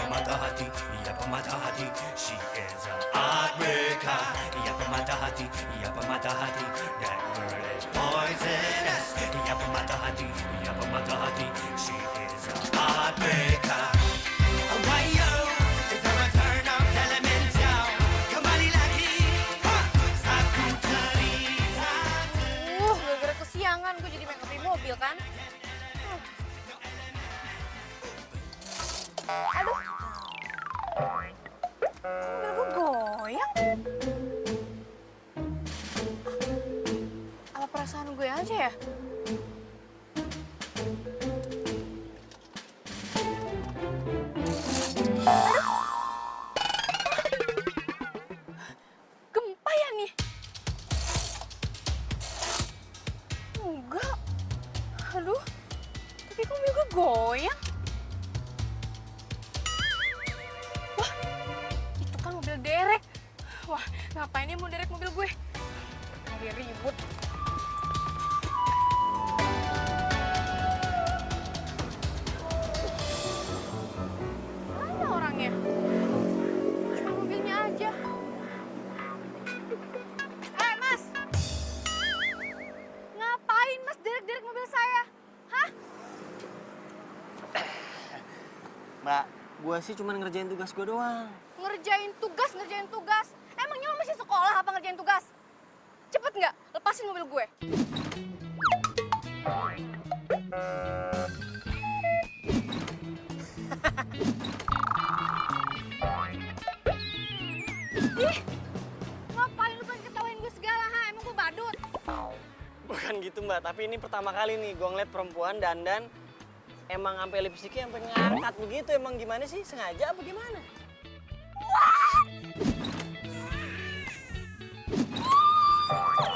Yapamatahati, Yapamatahati. She is a heartbreaker. Yapamatahati, Yapamatahati. That girl is poisonous. Yapamatahati, Yapamatahati. She is a heartbreaker. Why is the return of Elemental? Kembali lagi, satu cerita. Gara-gara kesiangan gue jadi make up di mobil kan. Aduh. Mobil gue goyang. Apa perasaan gue aja ya? Gempa ya nih? Enggak. Aduh. Tapi kok mobil gue goyang? Wah, itu kan mobil derek. Wah, ngapain dia mau derek mobil gue? Lagi ribut. Mana orangnya? Cuma mobilnya aja. Mas! Ngapain mas derek-derek mobil saya? Hah? Mbak, gue sih cuma ngerjain tugas gue doang. Ngerjain tugas. Emangnya lo masih sekolah apa ngerjain tugas? Cepet nggak? Lepasin mobil gue. Ih, ngapain lu pengen ketawain gue segala, ha? Emang gue badut? Bukan gitu Mbak, tapi ini pertama kali nih gue ngeliat perempuan dandan emang sampai lipstiknya sampai ngangkat begitu. Emang gimana sih? Sengaja apa gimana?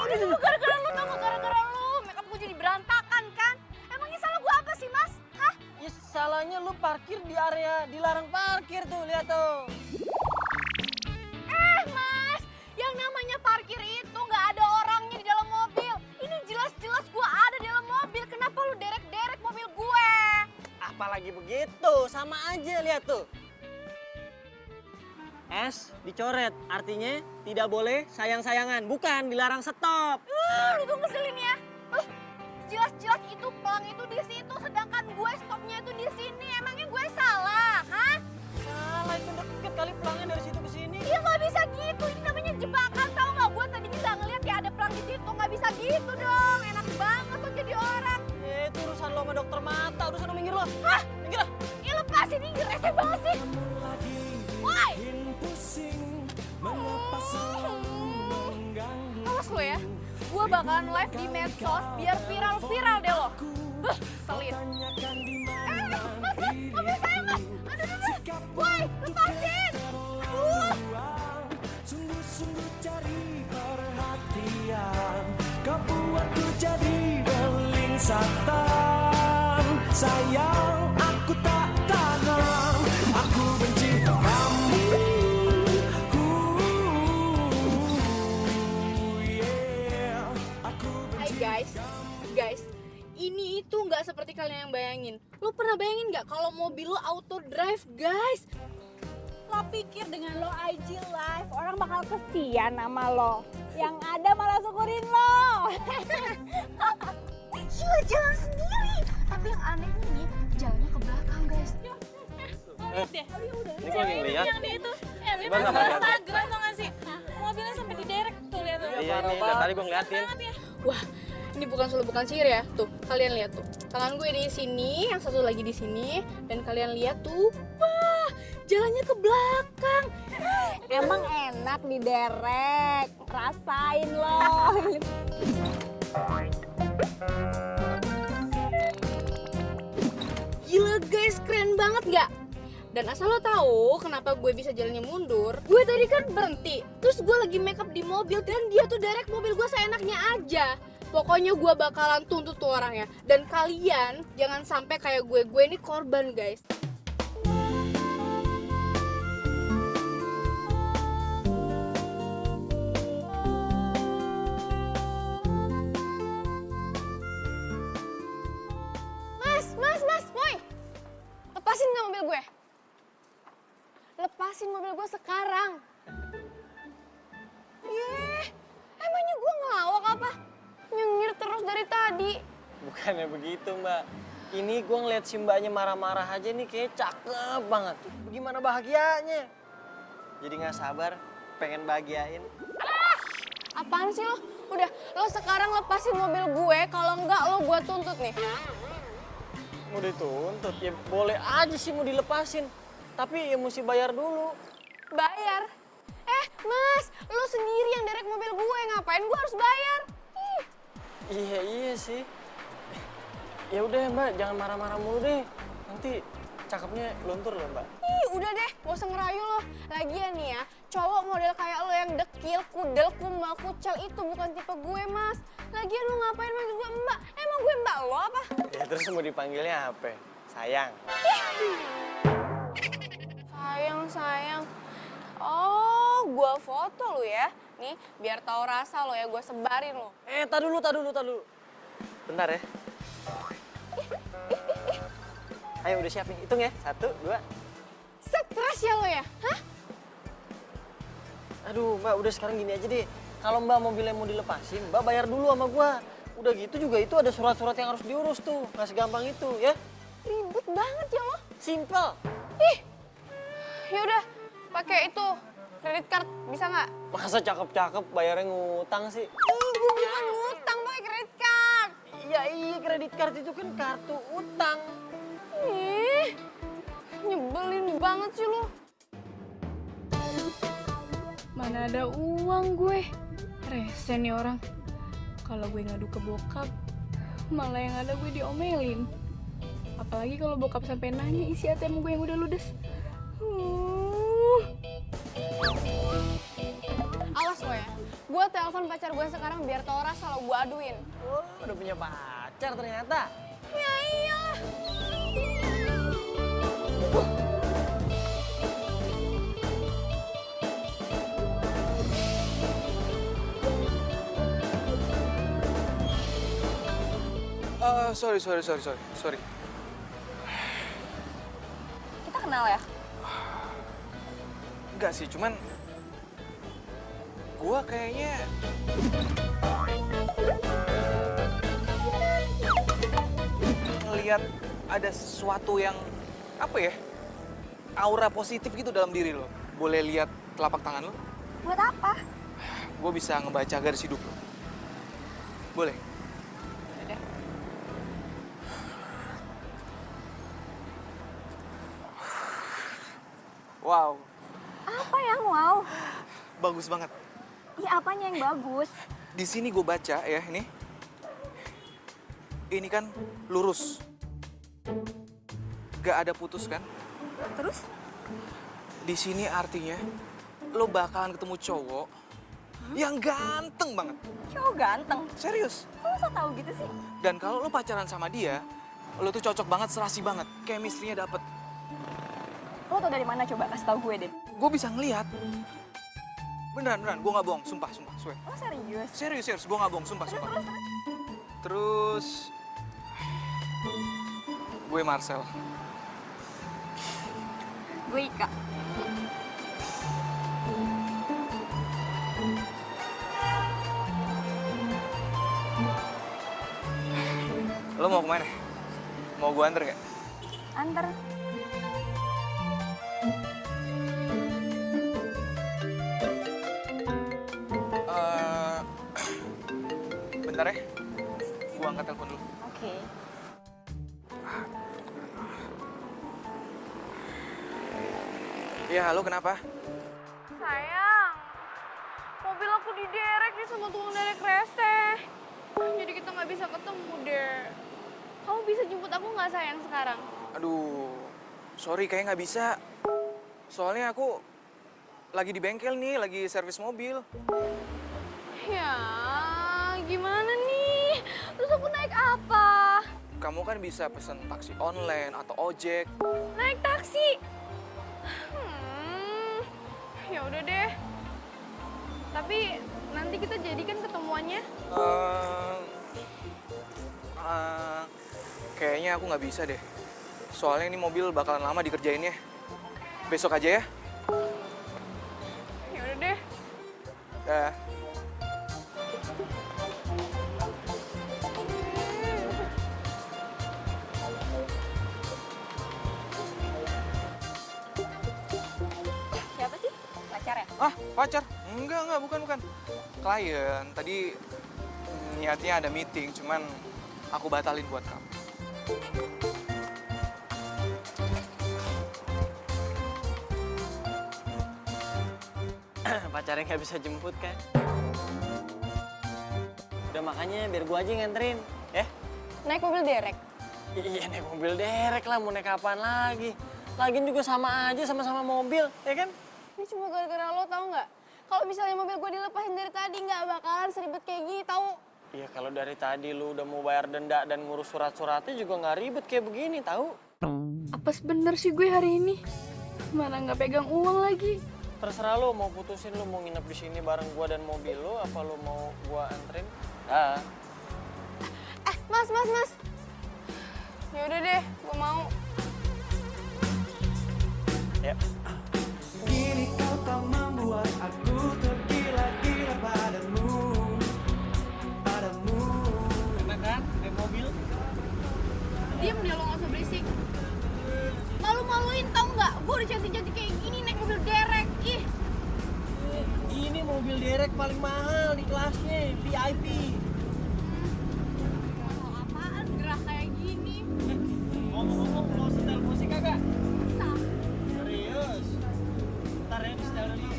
Itu gara-gara lu, tau gak? Gara-gara lu. Makeup gue jadi berantakan kan? Emangnya salah gue apa sih, Mas? Hah? Ya salahnya lu parkir di area dilarang parkir tuh, lihat tuh. Mas, yang namanya parkir itu nggak ada orangnya di dalam mobil. Ini jelas-jelas gue ada di dalam mobil. Kenapa lu derek-derek mobil gue? Apalagi begitu, sama aja lihat tuh. S dicoret, artinya tidak boleh sayang-sayangan, bukan dilarang stop. Lu tuh ngeselin ya. Jelas-jelas itu pelang itu di situ, sedangkan gue stopnya itu di sini. Emangnya gue salah, hah? Salah, itu deket kali pelangnya dari situ ke sini. Ya nggak bisa gitu, ini namanya jebakan tau nggak? Gue tadinya nggak ngeliat ya ada pelang di situ, nggak bisa gitu dong. Enak banget lo jadi orang. Itu urusan lo sama dokter mata, urusan lo minggir lo. Hah? Minggir lah. Ih lepasin, ini rese banget sih. Woi! Awas lo ya, gue bakalan live di medsos biar viral-viral deh lo. Selin. Mas, mobil saya mas. Aduh. Woi, lepasin. Aduh. Sungguh-sungguh cari perhatian, kau buatku jadi beling satan. Sayang, aku tak tahan, aku benci kamu. Yeah. Hai guys, ini itu nggak seperti kalian yang bayangin. Lo pernah bayangin nggak kalau mobil lo auto drive, guys? Lo pikir dengan lo IG live orang bakal kesian sama lo? Yang ada malah syukurin lo. Gila, jalan sendiri. Tapi yang anehnya nih, jalannya ke belakang, guys. Ini gue lagi ngeliat. Yang di itu, ya lihat Coba nggak di lihat. Instagram tau gak sih? Mobilnya sampai diderek tuh, lihat tuh. Iya, ini dari tadi gue ngeliatin. Banget ya. Wah, ini bukan solo bukan sihir ya. Tuh, kalian lihat tuh. Tangan gue di sini, yang satu lagi di sini, dan kalian lihat tuh. Wah, jalannya ke belakang. Emang enak diderek, rasain lo. Gila guys, keren banget nggak? Dan asal lo tahu kenapa gue bisa jalannya mundur, gue tadi kan berhenti, terus gue lagi make up di mobil dan dia tuh derek mobil gue seenaknya aja. Pokoknya gue bakalan tuntut tuh orangnya. Dan kalian jangan sampai kayak gue ini korban guys. Mas, woi, lepasin nggak mobil gue? lepasin mobil gue sekarang. Emangnya gue ngelawak apa? Nyengir terus dari tadi. Bukannya begitu, Mbak. Ini gue ngeliat si mbaknya marah-marah aja nih kayak cakep banget. Bagaimana bahagianya? Jadi nggak sabar, pengen bahagiain. Apaan sih lo? Udah, lo sekarang lepasin mobil gue, kalau enggak lo gue tuntut nih. Mau dituntut? Ya boleh aja sih mau dilepasin. Tapi ya mesti bayar dulu. Bayar? Mas, lo sendiri yang derek mobil gue, ngapain gue harus bayar? Ih. Iya sih. Ya udah Mbak, jangan marah-marah mulu deh. Nanti cakepnya luntur loh Mbak. Udah deh, gak usah ngerayu lo. Lagian nih ya, cowok model kayak lo yang dekil, kudel, kumal, kucel itu bukan tipe gue, Mas. Lagian lo ngapain manggil gue mbak? Emang gue mbak lo apa? Ya terus mau dipanggilnya apa? Sayang. Sayang. Oh, gue foto lo ya. Nih, biar tahu rasa lo ya, gue sebarin lo. Tar dulu. Bentar ya. Ayo udah siap nih, hitung ya. 1, 2. Stres ya lo ya? Hah? Aduh Mbak, udah sekarang gini aja deh. Kalau Mbak mobilnya mau dilepasin, Mbak bayar dulu sama gua. Udah gitu juga itu ada surat-surat yang harus diurus tuh. Nggak segampang itu ya. Ribet banget ya lo. Simple. Yaudah, pakai itu kredit card bisa nggak? Masa cakep-cakep bayarnya ngutang sih? Gue bukan ngutang pakai kredit card. Iya, kredit card itu kan kartu utang. Ih, nyebelin banget sih lo. Mana ada uang gue. Rese nih orang. Kalau gue ngadu ke bokap, malah yang ada gue diomelin. Apalagi kalau bokap sampai nanya isi ATM gue yang udah ludes. Awas lo ya. Gue telepon pacar gue sekarang biar tau rasa lo gue aduin. Oh, udah punya pacar ternyata. Ya iyalah. Sorry. Kita kenal ya? Enggak sih, cuman gua kayaknya ngelihat ada sesuatu yang apa ya? Aura positif gitu dalam diri lo. Boleh lihat telapak tangan lo? Buat apa? Gue bisa ngebaca garis hidup lo. Boleh? Wow, Apa yang wow? bagus banget. Iya apanya yang bagus? Di sini gue baca ya ini. Ini kan lurus. Gak ada putus kan? Terus? Di sini artinya lo bakalan ketemu cowok yang ganteng banget. Cowok ganteng. Serius. Kok lo so tau gitu sih? Dan kalau lo pacaran sama dia, lo tuh cocok banget, serasi banget. Chemistry-nya dapet. Lo tau dari mana coba kasih tau gue deh. Gue bisa ngeliat. Beneran, gue gak bohong. Sumpah, swear. Lo serius? Serius, gue gak bohong. Sumpah. Terus, gue Marcel. Gue Ika. Lo mau kemana? Mau gue anter gak? Antar. Bentar ya, gue angkat telepon dulu. Oke. Iya, halo kenapa? Sayang, mobil aku diderek nih sama tukang derek rese. Jadi kita nggak bisa ketemu deh. Kamu bisa jemput aku nggak sayang sekarang? Aduh, sorry kayaknya nggak bisa. Soalnya aku lagi di bengkel nih, lagi servis mobil. Ya, gimana nih? Terus aku naik apa? Kamu kan bisa pesen taksi online atau ojek. Naik taksi. Ya udah deh. Tapi nanti kita jadikan ketemuannya. Kayaknya aku nggak bisa deh. Soalnya ini mobil bakalan lama dikerjainnya. Besok aja ya? Dah. Siapa sih? Pacar ya? Ah, pacar? Enggak, bukan. Klien. Tadi niatnya ada meeting, cuman aku batalin buat kamu. Pacarnya nggak bisa jemput kan? Udah makanya biar gua aja yang nganterin, ya? Naik mobil derek. Iya naik mobil derek lah, mau naik kapan lagi? Lagian juga sama aja, sama-sama mobil, ya kan? Ini cuma gara-gara lo tau nggak? Kalau misalnya mobil gue dilepasin dari tadi nggak bakalan seribet kayak gini tau? Iya kalau dari tadi lu udah mau bayar denda dan ngurus surat-suratnya juga nggak ribet kayak begini, tahu? Apes bener sih gue hari ini. Mana nggak pegang uang lagi. Terserah lu mau putusin lu mau nginep di sini bareng gua dan mobil lu, apa lu mau gua anterin? Dah. Mas. Yaudah deh, gue mau. Ya. Kini kau tak membuat aku tergila-gila padamu. Enak kan? Naik mobil? Diam dia, lo nggak usah berisik. Malu-maluin tau nggak? Gue udah cantik-cantik kayak gini naik mobil derek. Ih, Ini mobil derek paling mahal di kelasnya, VIP. mau apaan gerah kayak gini? Ngomong-ngomong, mau setel musik kagak? Nah, Serius? Ntar ya, setel dulu.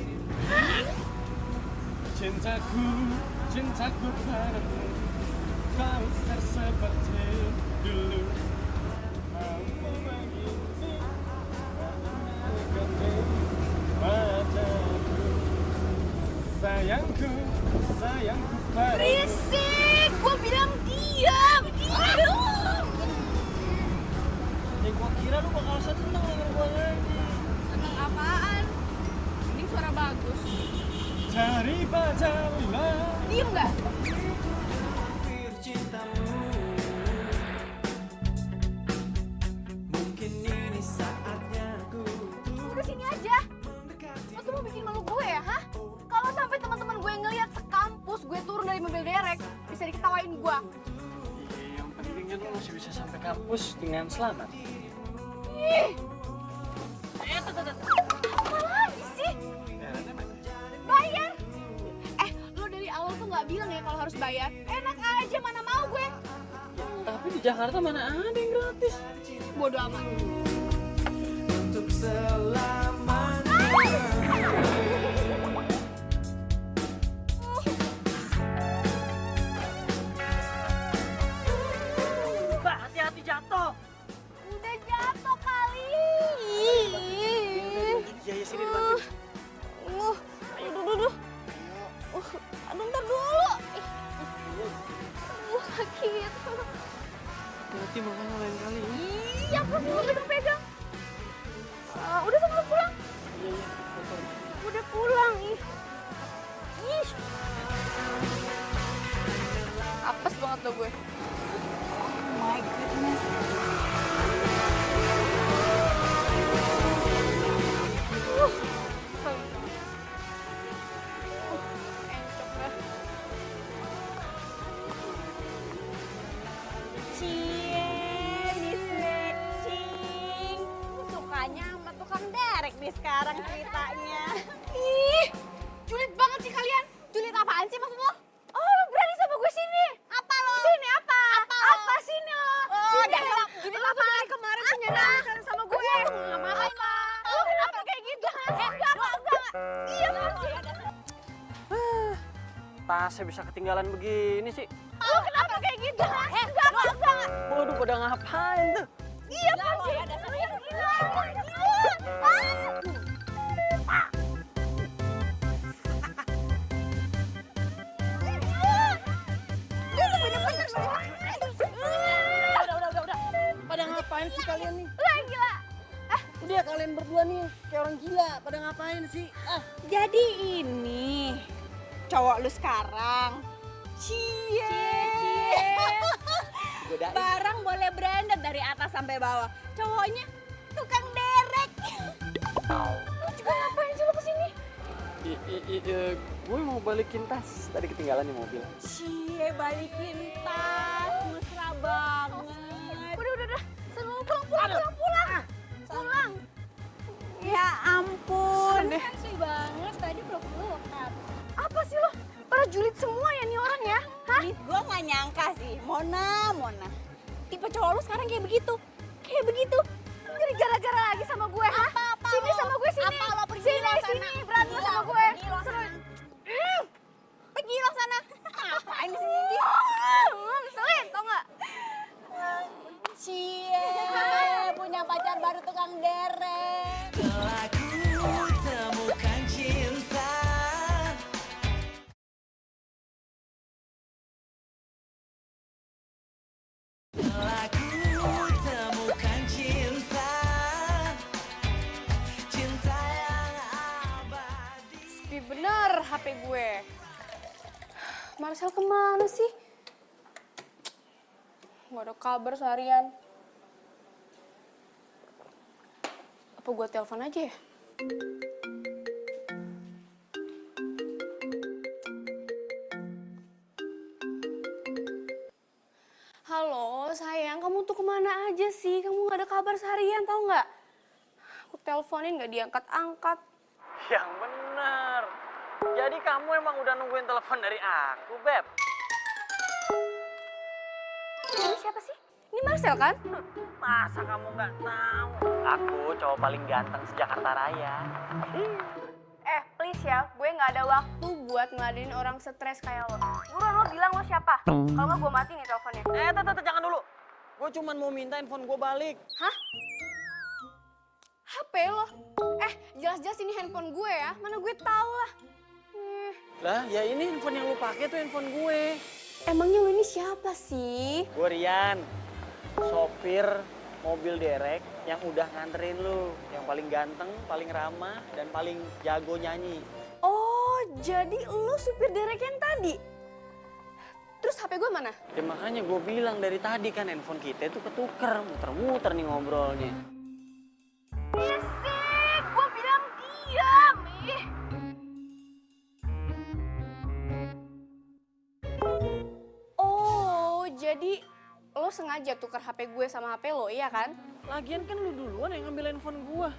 Cintaku padamu, kau seperti dulu. Mampu begini, padaku. Sayangku padamu. berisik! Gue bilang diam! Diam! Ya gua kira lu bakal seneng denger gua nyanyi. Seneng apaan? Mending suara bagus. Daripada wilayah. Diem nggak? Cintamu mungkin ini saatnya ku Udah sini aja. Lo tuh mau bikin malu gue ya, hah? Kalau sampai teman-teman gue ngeliat sekampus gue turun dari mobil derek, bisa diketawain gue. Iya, yang pentingnya lu masih bisa sampai kampus dengan selamat. Ih! Apa lagi sih? Bayar! Lo dari awal tuh nggak bilang ya kalau harus bayar. Enak aja, mana mau gue. Tapi di Jakarta mana ada yang gratis? Bodoh amat. untuk selamanya. Mbak, hati-hati jatuh. Udah jatuh kali. Iya, sini dibantu. Aduh. Aduh, ntar dulu. Sakit. Hati makanya lain kali. Iya, apa sih lo pegang-pegang? Udah sebelum pulang? Iya. Udah pulang, ih. Ih. Apes banget lo gue. My goodness. Encok dah. Cie, Miss Matching. Sukanya sama tukang derek nih sekarang ceritanya. Ih, julid banget sih kalian. Julid apaan sih maksud lo? Oh, lo berani sama gue sini? Apa lo? Sini apa? Apa sini lo? Sini. Julid apa? Dari kemarin tuh nyadar sama gue. Ngapain lo? Lo kenapa kayak gitu? Enggak. Iya, sih. Tasnya bisa ketinggalan begini sih. Lo kenapa kayak gitu? Enggak. Waduh, pada ngapain tuh? Iya, sih. Gila. Udah. Pada ngapain sih kalian nih? Lah, gila. Udah kalian berdua nih kayak orang gila. Pada ngapain sih? Jadi ini cowok lu sekarang. Cie. Godain. Barang boleh branded dari atas sampai bawah. Cowoknya tukang derek. Lo juga ngapain sih lo kesini? Gue mau balikin tas, tadi ketinggalan di mobil. Cie, balikin tas, mesra banget. Udah. Semua pulang. Pulang. Ya ampun. Sih banget, tadi peluk-peluk. Apa sih lo? Para julid semua ya nih orang ya? Hah? Gue gak nyangka sih, Mona. Tipe cowok lu sekarang kayak begitu. Jadi gara-gara lagi sama gue, hah? Sini sama gue, sini. Apa lo pergi Sini, lo sana? sini, berantem sama gue. Pergi lo sana. Ngapain di sini? Ngeselin, tau gak? Cie, punya pacar baru tukang derek. Telah ku temukan cinta. Telah ku temukan cinta. Cinta yang abadi. Sepi bener HP gue. Marcel kemana sih? Gak ada kabar seharian. Apa gue telepon aja ya? Halo sayang, kamu tuh kemana aja sih? Kamu gak ada kabar seharian, tau gak? Aku teleponin gak diangkat-angkat. Yang bener. Jadi kamu emang udah nungguin telepon dari aku, Beb? Ini siapa sih? Ini Marcel kan? Masa kamu nggak tahu? Aku cowok paling ganteng se-Jakarta Raya. Please ya, gue gak ada waktu buat ngeladenin orang stres kayak lo. Buruan lo bilang lo siapa? Kalau nggak gue mati nih teleponnya. Jangan dulu. Gue cuman mau minta handphone gue balik. Hah? HP lo? Jelas-jelas ini handphone gue ya. Mana gue tahu lah. Lah, ya ini handphone yang lu pakai tuh handphone gue. Emangnya lo ini siapa sih? Gue Rian, sopir mobil derek yang udah nganterin lu. Yang paling ganteng, paling ramah, dan paling jago nyanyi. Oh, jadi lo supir derek yang tadi? Terus HP gue mana? Ya makanya gue bilang dari tadi kan handphone kita itu ketuker, muter-muter nih ngobrolnya. Berisik, gue bilang diam. Oh, jadi lo sengaja tukar HP gue sama HP lo, iya kan? Lagian kan lu duluan yang ngambil handphone gue.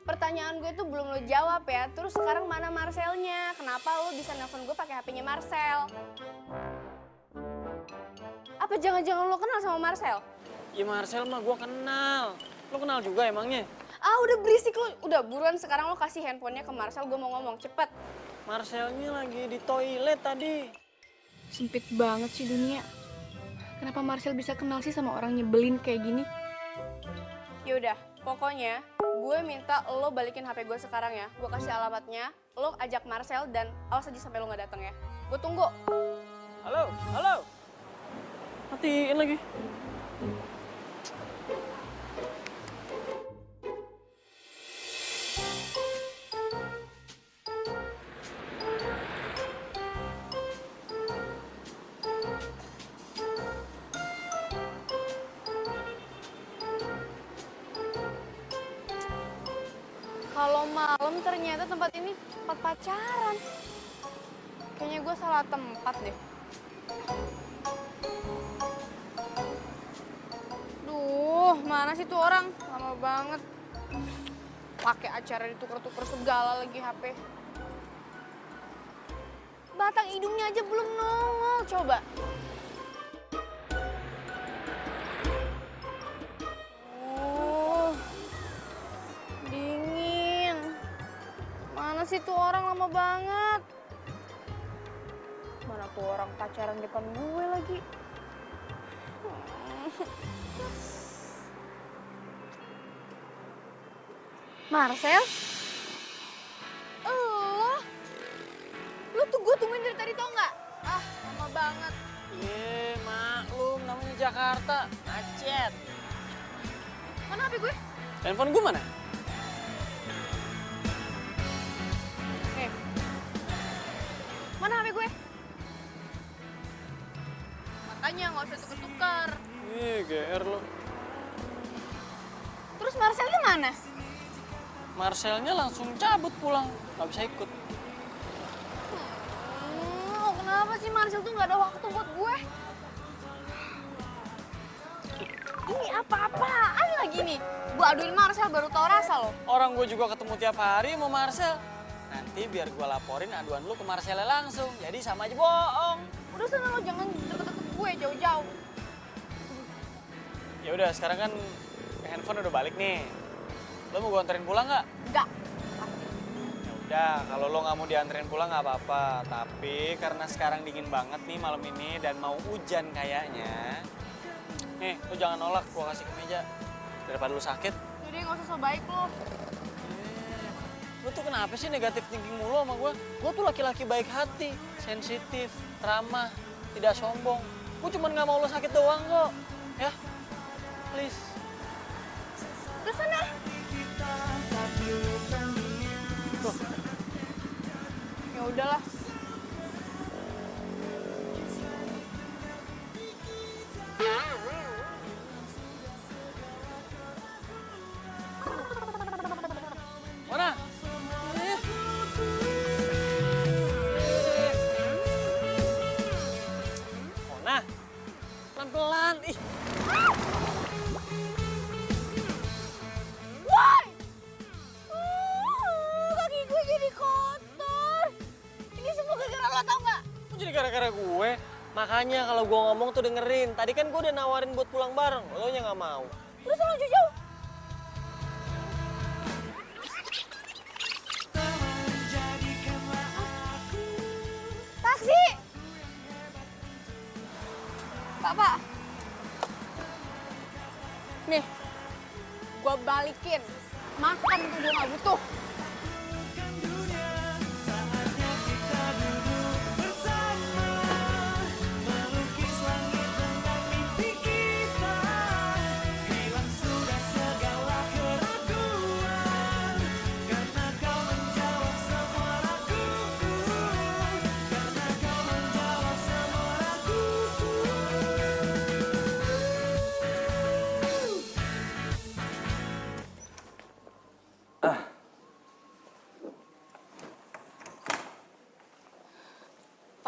Pertanyaan gue tuh belum lo jawab ya. Terus sekarang mana Marcelnya? Kenapa lo bisa nelfon gue pakai HP-nya Marcel? Apa jangan-jangan lo kenal sama Marcel? Ya Marcel mah gue kenal. Lu kenal juga emangnya? Udah berisik lo. Udah buruan sekarang lo kasih handphonenya ke Marcel. Gue mau ngomong, cepet. Marcelnya lagi di toilet tadi. Sempit banget sih dunia. Kenapa Marcel bisa kenal sih sama orang nyebelin kayak gini? Yaudah, pokoknya gue minta lo balikin HP gue sekarang ya. Gue kasih alamatnya, lo ajak Marcel dan awas aja sampai lo gak datang ya. Gue tunggu. Halo. Matiin lagi. Kalau malam ternyata tempat ini tempat pacaran. Kayaknya gue salah tempat deh. Duh, mana sih tuh orang? Lama banget. Pakai acara ditukar-tukar segala lagi HP. Batang hidungnya aja belum nongol, coba. Mana sih tuh orang lama banget? Mana tuh orang pacaran depan gue lagi? Marcel? Lu tuh gue tungguin dari tadi tau nggak? Lama banget. Maklum namanya Jakarta, macet. Mana HP gue? Handphone gue mana? Mana HP gue? Makanya nggak usah tuker-tuker. GR lo. Terus Marcelnya mana? Marcelnya langsung cabut pulang, nggak bisa ikut. kenapa sih Marcel tuh gak ada waktu buat gue? Ini apa-apaan lagi nih? Gue aduin Marcel baru tau rasa loh. Orang gue juga ketemu tiap hari sama Marcel. Nanti biar gue laporin aduan lu ke Marcelnya langsung. Jadi sama aja bohong. Udah sana lo jangan deket-deket gue jauh-jauh. Ya udah, sekarang kan handphone udah balik nih. Lo mau gue anterin pulang nggak? Enggak. Ya udah, kalau lo nggak mau dianterin pulang nggak apa-apa. Tapi karena sekarang dingin banget nih malam ini dan mau hujan kayaknya. Nih, lo jangan nolak, gue kasih ke meja. Daripada lo sakit. Jadi gak usah so baik lo. Lo tuh kenapa sih negatif thinking mulu sama gue? Gue tuh laki-laki baik hati, sensitif, ramah, tidak sombong. Gue cuma nggak mau lo sakit doang kok. Ya, please. Udah sana. Tuh. Ya udahlah. Mana? Mona, pelan-pelan. Ih, Woi! Kaki gue jadi kotor. Ini semua gara-gara lo tau gak? kok jadi gara-gara gue? Makanya kalau gue ngomong tuh dengerin. Tadi kan gue udah nawarin buat pulang bareng. Lo nya nggak mau. Udah sana jauh-jauh. Taksi! Pak. Nih, gue balikin. Makan tuh gue gak butuh.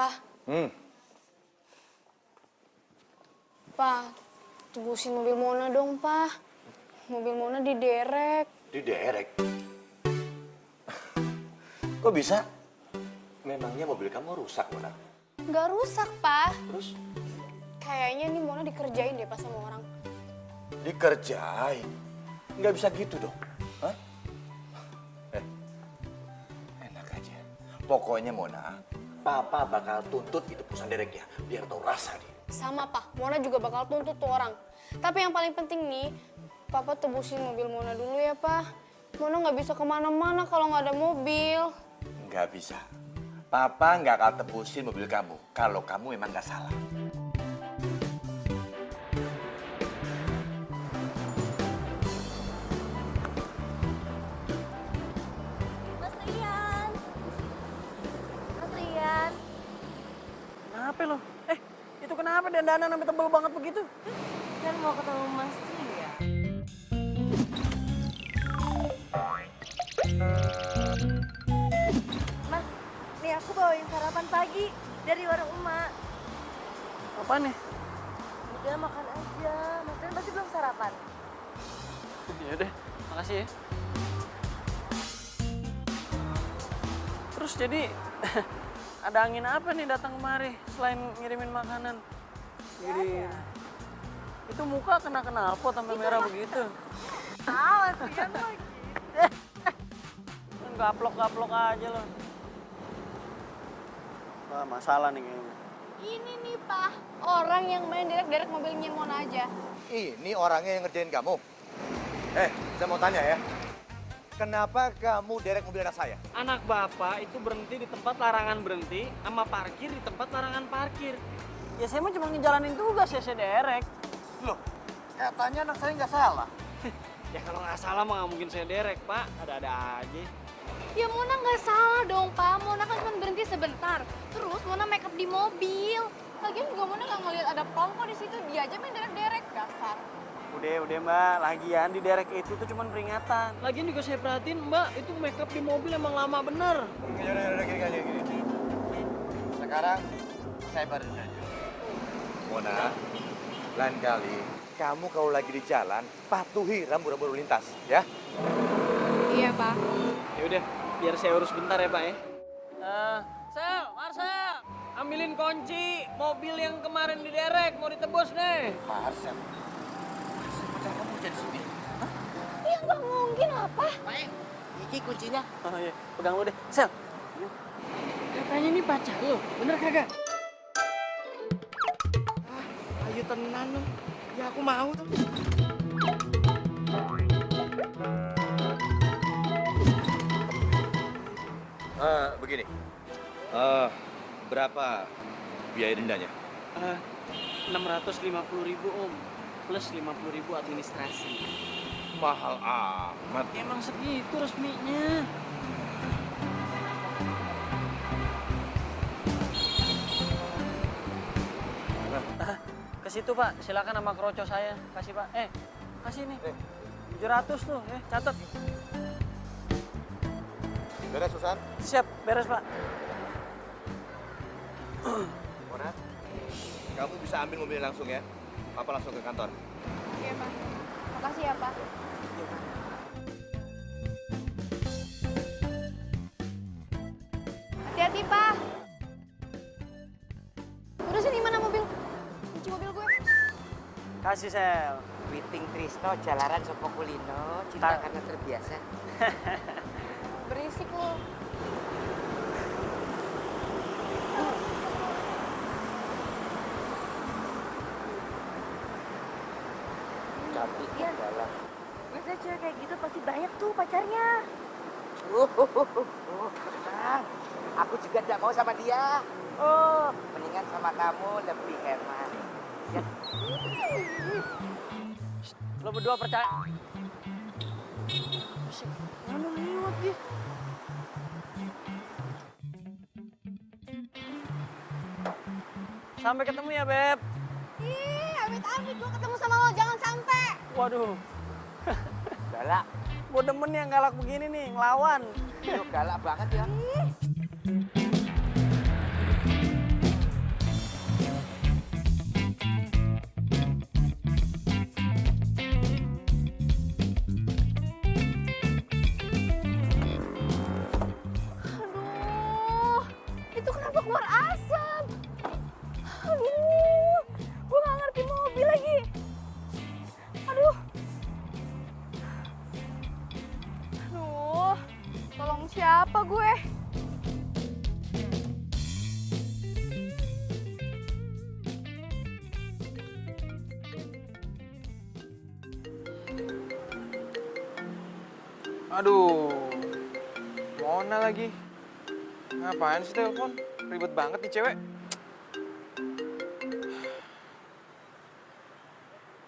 Pak. Pak, tebusin mobil Mona dong, Pak. Mobil Mona diderek. Diderek? Kok bisa? Memangnya mobil kamu rusak, Mona? Nggak rusak, Pak. Terus? Kayaknya nih Mona dikerjain deh pas sama orang. Dikerjain? Nggak bisa gitu dong. Hah? Enak aja. Pokoknya Mona, Papa bakal tuntut itu perusahaan dereknya. Biar tahu rasa dia. Sama, Pak. Mona juga bakal tuntut tuh orang. Tapi yang paling penting nih, Papa tebusin mobil Mona dulu ya, Pak. Mona nggak bisa kemana-mana kalau nggak ada mobil. Nggak bisa. Papa nggak akan tebusin mobil kamu. Kalau kamu memang nggak salah. Mas Rian. Mas Rian. Kenapa lo? Itu kenapa dandanan sampai tebel banget begitu? Kan mau ketemu Mas Rian. Mas, nih aku bawain sarapan pagi dari warung emak. Apa nih? Udah makan aja. Mas Rian pasti belum sarapan. Ya udah, makasih ya. Terus jadi ada angin apa nih datang kemari selain ngirimin makanan? Jadi itu muka kena knalpot sampai merah begitu. Ah, Mas Rian lagi. Gaplok-gaplok aja loh. Wah, masalah nih kayaknya. Ini nih, Pak. Orang yang main derek-derek mobilnya Mona aja. Ini orangnya yang ngerjain kamu. Saya mau tanya ya. Kenapa kamu derek mobil anak saya? Anak bapak itu berhenti di tempat larangan berhenti, sama parkir di tempat larangan parkir. Ya saya mah cuma ngejalanin tugas ya, saya derek. Loh, katanya anak saya nggak salah. Ya kalau nggak salah mah nggak mungkin saya derek, Pak. Ada-ada aja. Ya Mona nggak salah dong, Pak. Mona kan cuma berhenti sebentar. Terus Mona make up di mobil. Lagian juga Mona nggak ngeliat ada pom kok di situ. Dia aja main derek-derek, dasar. Udah Mbak, lagian di derek itu tuh cuma peringatan. Lagian juga saya perhatiin Mbak, itu make up di mobil emang lama bener. Yaudah, gini. Sekarang saya baru nanya. Mona, lain kali kamu kalau lagi di jalan patuhi rambu-rambu lalu lintas, ya. Iya, Pak. Ya udah, biar saya urus bentar ya Pak ya. Sel, Marcel, ambilin kunci mobil yang kemarin diderek mau ditebus nih. Marcel, pacar kamu kerja di sini? Ya nggak mungkin apa. Ini kuncinya. Oh iya, pegang lu deh. Sel. Katanya ini pacar lo, bener kagak? Ayo tenan dong. Ya aku mau tuh. Begini. Berapa biaya dendanya? 650.000 Om, plus 50.000 administrasi. Mahal amat. Emang segitu resminya. Ke situ Pak, silakan nama kroco saya. Kasih Pak. Kasih nih. 700 tuh, catat. Beres, Susan? Siap, beres Pak. Mona, kamu bisa ambil mobilnya langsung ya. Papa langsung ke kantor. Iya, Pak. Makasih ya, Pak. Hati-hati, Pak. Udah sini mana mobil? Kunci mobil gue. Kasih Sel. Witing Trisno jalaran sopo kulino cinta karena terbiasa. Berisik lu. Cantik Iya. dalam. Biasanya cewek kayak gitu pasti banyak tuh pacarnya. Tenang. Aku juga tidak mau sama dia. Oh, mendingan sama kamu lebih hemat. Ya. Lo berdua percaya? Mana lewat dia? Sampai ketemu ya, Beb. Ih, amit-amit gue ketemu sama lo, jangan sampai. Waduh, Galak. gue demen yang galak begini nih, ngelawan. Lu galak banget ya. Aduh, itu kenapa keluar asap? Aduh, gue gak ngerti mobil lagi. Aduh. Aduh, tolong siapa gue? Aduh. Mona lagi. Ngapain sih telepon? Ribet banget nih cewek.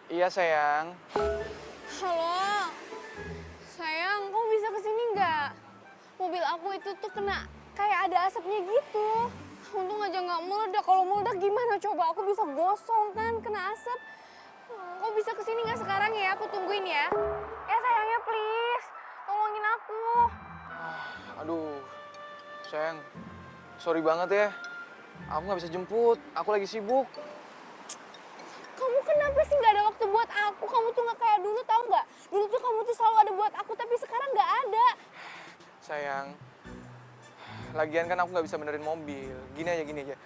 Iya sayang. Halo, sayang, kamu bisa kesini nggak? Mobil aku itu tuh kena kayak ada asapnya gitu. Untung aja nggak meledak. Kalau meledak gimana coba? Aku bisa gosong kan kena asap. Kau bisa kesini nggak sekarang ya? Aku tungguin ya. Ya sayangnya please, tolongin aku. Aduh. Sayang. Sorry banget ya. Aku nggak bisa jemput. Aku lagi sibuk. Kamu kenapa sih nggak ada waktu buat aku? Kamu tuh nggak kayak dulu, tahu nggak? Dulu tuh kamu tuh selalu ada buat aku, tapi sekarang nggak ada. Sayang. Lagian kan aku nggak bisa benerin mobil. Gini aja.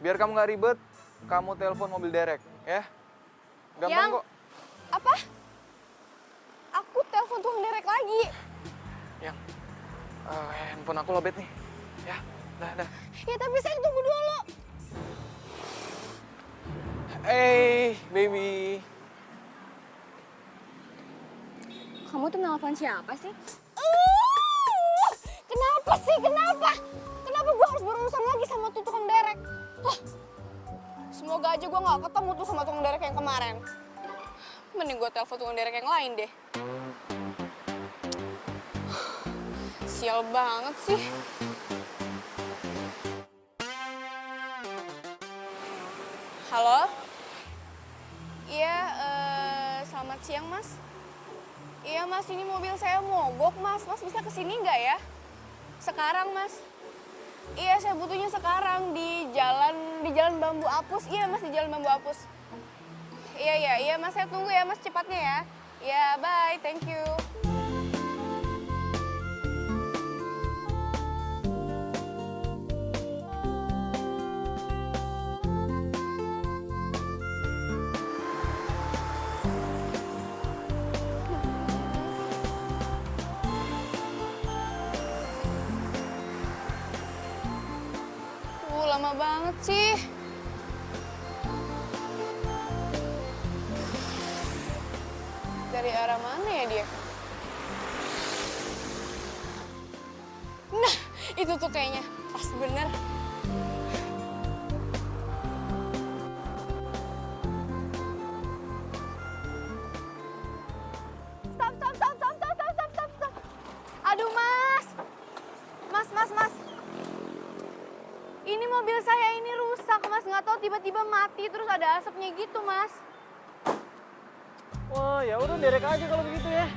Biar kamu nggak ribet, kamu telepon mobil derek, ya. Gampang Yang- kok. Apa? Aku telepon tukang derek lagi. Yang handphone aku lobet nih. Ya, dah. Ya tapi saya tunggu dulu. Hey, baby. Kamu tuh nelfon siapa sih? Kenapa sih? Kenapa? Kenapa gue harus berurusan lagi sama tuh tukang derek? Semoga aja gue gak ketemu tuh sama tukang derek yang kemarin. Mending gue telepon tukang derek yang lain deh. Sial banget sih. Halo? Iya, selamat siang mas. Iya mas, ini mobil saya mogok mas. Mas bisa kesini nggak ya? Sekarang mas. Iya, saya butuhnya sekarang di jalan Bambu Apus. Iya, Mas, di jalan Bambu Apus. Iya, Mas, saya tunggu ya, Mas, cepatnya ya. Iya, bye, thank you. Lama banget sih. Dari arah mana ya dia? Nah, itu tuh kayaknya pas bener. Stop. Aduh, Mas. Mas. Ini mobil saya ini rusak, Mas. Nggak tahu tiba-tiba mati terus ada asapnya gitu, Mas. Wah, ya udah derek aja kalau begitu ya.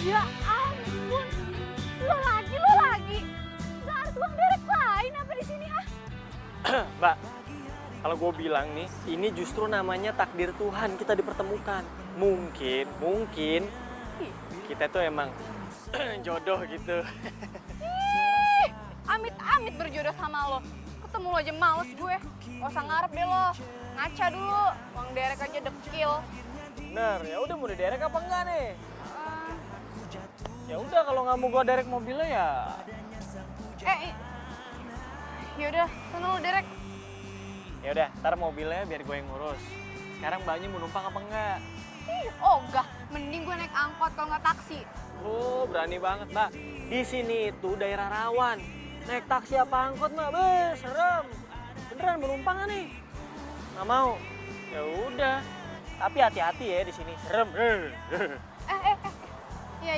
Ya ampun. Lo lagi. Nggak ada tukang derek lain apa di sini, ah? Mbak, kalau gue bilang nih, ini justru namanya takdir Tuhan kita dipertemukan. Mungkin kita tuh emang jodoh gitu. Ih, amit-amit berjodoh sama lo. Ketemu lo aja males gue. Gak usah ngarep deh lo. Ngaca dulu. Uang derek aja dekil. Bener, ya udah mau diderek apa enggak nih? Ya udah kalau nggak mau gue derek mobilnya ya. Yaudah, sana lo derek. Ya udah, ntar mobilnya biar gue yang ngurus. Sekarang mbaknya mau numpang apa enggak? Ogah, mending gue naik angkot kalau nggak taksi. Oh, berani banget, Mbak. Di sini itu daerah rawan. Naik taksi apa angkot, Mbak? Beuh, serem. Beneran mau numpang nggak nih? Nggak mau. Ya udah. Tapi hati-hati ya di sini, serem. Iya.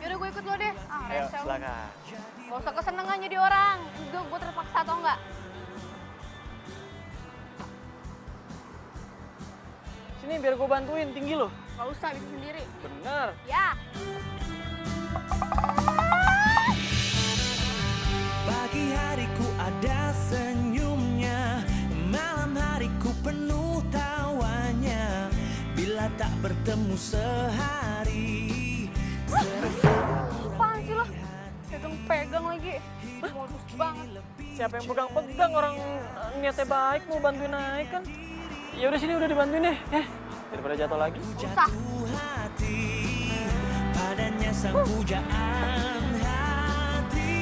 Yaudah gue ikut lo deh. Ayo, Rese lo. silakan. Gak usah kesenengan jadi orang. Gue terpaksa atau enggak? Sini biar gue bantuin, tinggi lo. Gak usah, bisa sendiri. Bener. Ya. Pagi hariku ada senyumnya, malam hariku penuh tawanya. Bila tak bertemu sehari, Apaan sih lo? Pegang-pegang lagi. Modus banget. Siapa yang pegang-pegang, orang niatnya baik mau bantuin naik kan. Ya udah sini udah dibantuin deh. Daripada jatuh lagi. Usah. hati padanya sang pujaan hati.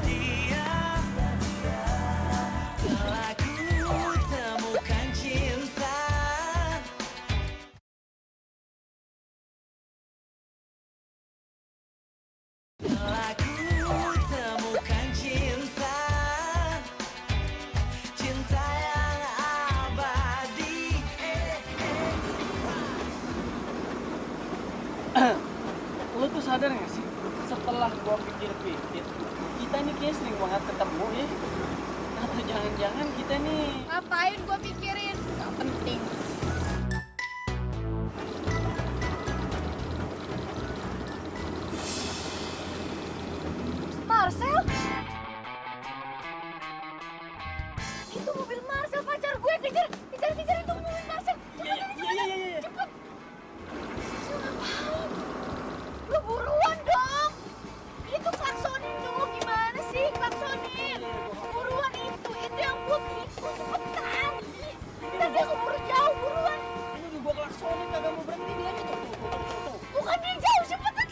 Dia telah ku temukan cinta. Telah ku temukan cinta, cinta yang abadi. Lo tuh sadar gak sih? Setelah gua pikir-pikir, kita nih kayaknya sering banget ketemu ya. Atau jangan-jangan kita nih... Ngapain gue pikirin? Gak penting. Marcel? Itu mobil Marcel, pacar gue. Kejar itu mobil Marcel. Iya. Cepet. Marcel ngapain? Lu buruan dong. Itu klaksonin dong, lu gimana sih klaksonin? Buruan itu yang putih. Cepetan. Tadi aku baru jauh, buruan. Ini udah gua klaksonin kagak mau berhenti dia aja tuh. Bukan dia jauh, cepetan.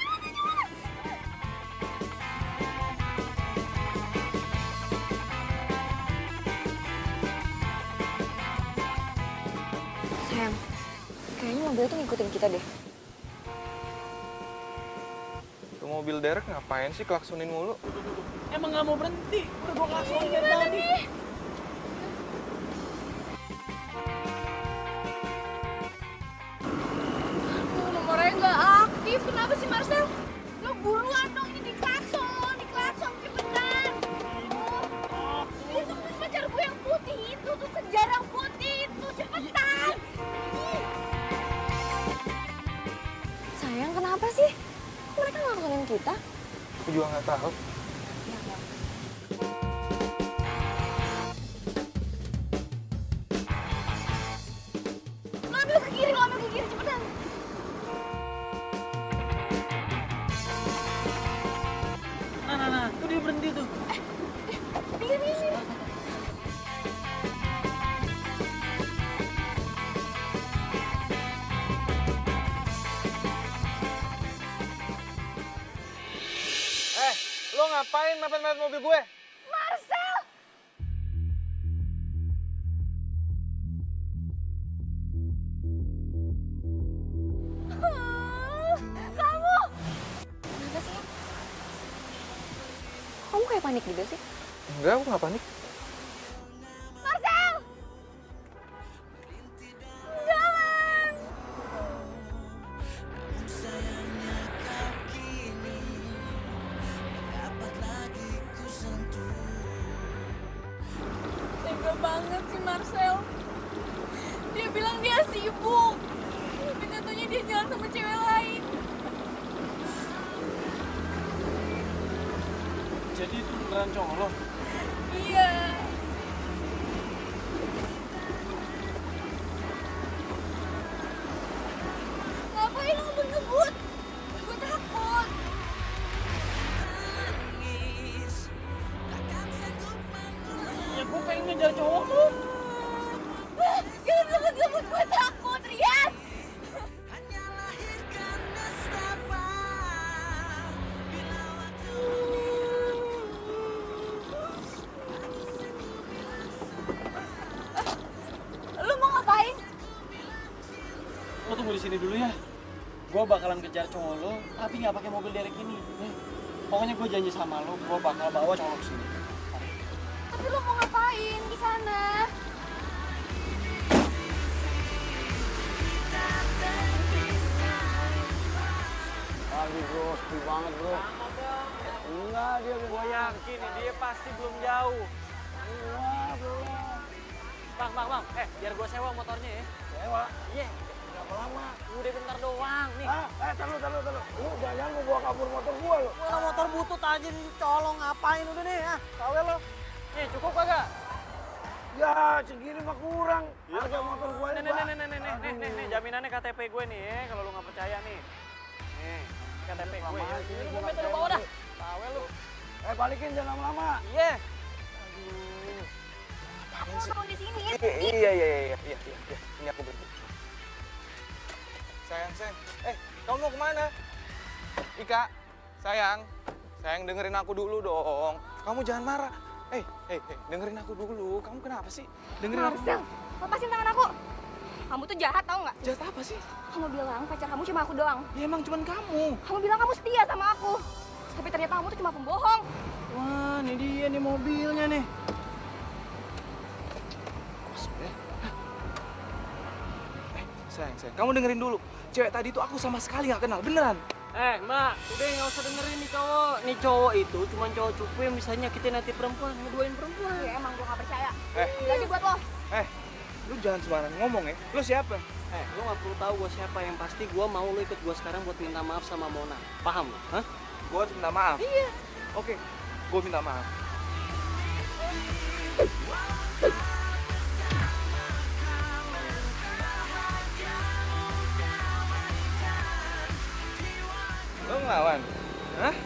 Sam, kayaknya mobil itu ngikutin kita deh. Itu mobil derek ngapain sih klaksonin mulu? Emang nggak mau berhenti? Udah gua klaksonin dari tadi. Nomornya nggak aktif. Kenapa sih Marcel? Lo buruan dong, ini diklakson cepetan. Itu mobil pacar gue yang putih Kenapa sih? Kok mereka ngelakuin kita? Aku juga nggak tahu. Lo ambil ke kiri, cepetan. Nah, tuh dia berhenti tuh. Minggir. Lo ngapain mepet-mepet mobil gue? Marcel! Kamu! Kenapa sih? Kamu kayak panik gitu sih? Enggak, aku nggak panik. Marcel! Jangan! Tega banget sih Marcel. Dia bilang dia sibuk. Tapi nyatanya dia jalan sama cewek lain. Jadi itu beneran cowok lo? Iya. Ngapain lo ngebut? Gue takut. Ya gue pengen ngejar cowok lo. Jangan ngebut, gue takut, Rian. Lu mau ngapain? Lo tunggu di sini dulu ya. Gue bakalan kejar cowok lo, tapi nggak pakai mobil derek ini. Pokoknya gue janji sama lo, gue bakal bawa cowok lo sini. Tapi lu mau ngapain di sana? Aduh bro, sepi banget bro. Enggak, gue yakin nih, dia pasti belum jauh. Wah, belum. Bang, biar gue sewa motornya ya. Sewa? Iya. Berapa lama? Udah bentar doang nih. Taruh. Lu jangan mau bawa kabur motor gua lo. Gua motor butut aja nih, colong ngapain udah nih, Kawel lo. Nih, cukup kagak? Ya, segini mah kurang. Harga motor gua ini, nih, jaminannya KTP gue nih ya, kalau lu nggak percaya nih. Nih, KTP gue ya. Ini lu meter ke bawah dah. Kawel lu. Balikin jangan lama-lama. Iya. Aku mau turun di sini. Iya. Ini aku berhenti. Sayang. Kamu mau kemana? Ika, sayang dengerin aku dulu dong. Kamu jangan marah. Dengerin aku dulu. Kamu kenapa sih? Dengerin Marcel, aku. lepasin tangan aku. Kamu tuh jahat tau nggak? Jahat apa sih? Kamu bilang pacar kamu cuma aku doang. Ya emang cuman kamu. Kamu bilang kamu setia sama aku. Tapi ternyata kamu tuh cuma pembohong. Wah, ini dia nih mobilnya nih. Sayang. Kamu dengerin dulu. Cewek tadi tuh aku sama sekali nggak kenal. Beneran. Mbak, udah nggak usah dengerin nih cowok. Nih cowok itu cuma cowok cupu yang bisa nyakitin hati perempuan, ngeduain perempuan. Ya emang gua nggak percaya. Eh. Jadi buat lo. Lu jangan sembarangan ngomong ya. Lu siapa? Lo nggak perlu tahu gue siapa. Yang pasti gue mau lo ikut gue sekarang buat minta maaf sama Mona. Paham? Hah? Gue harus minta maaf. Iya. Oke, gue minta maaf. Lo ngelawan? Hah?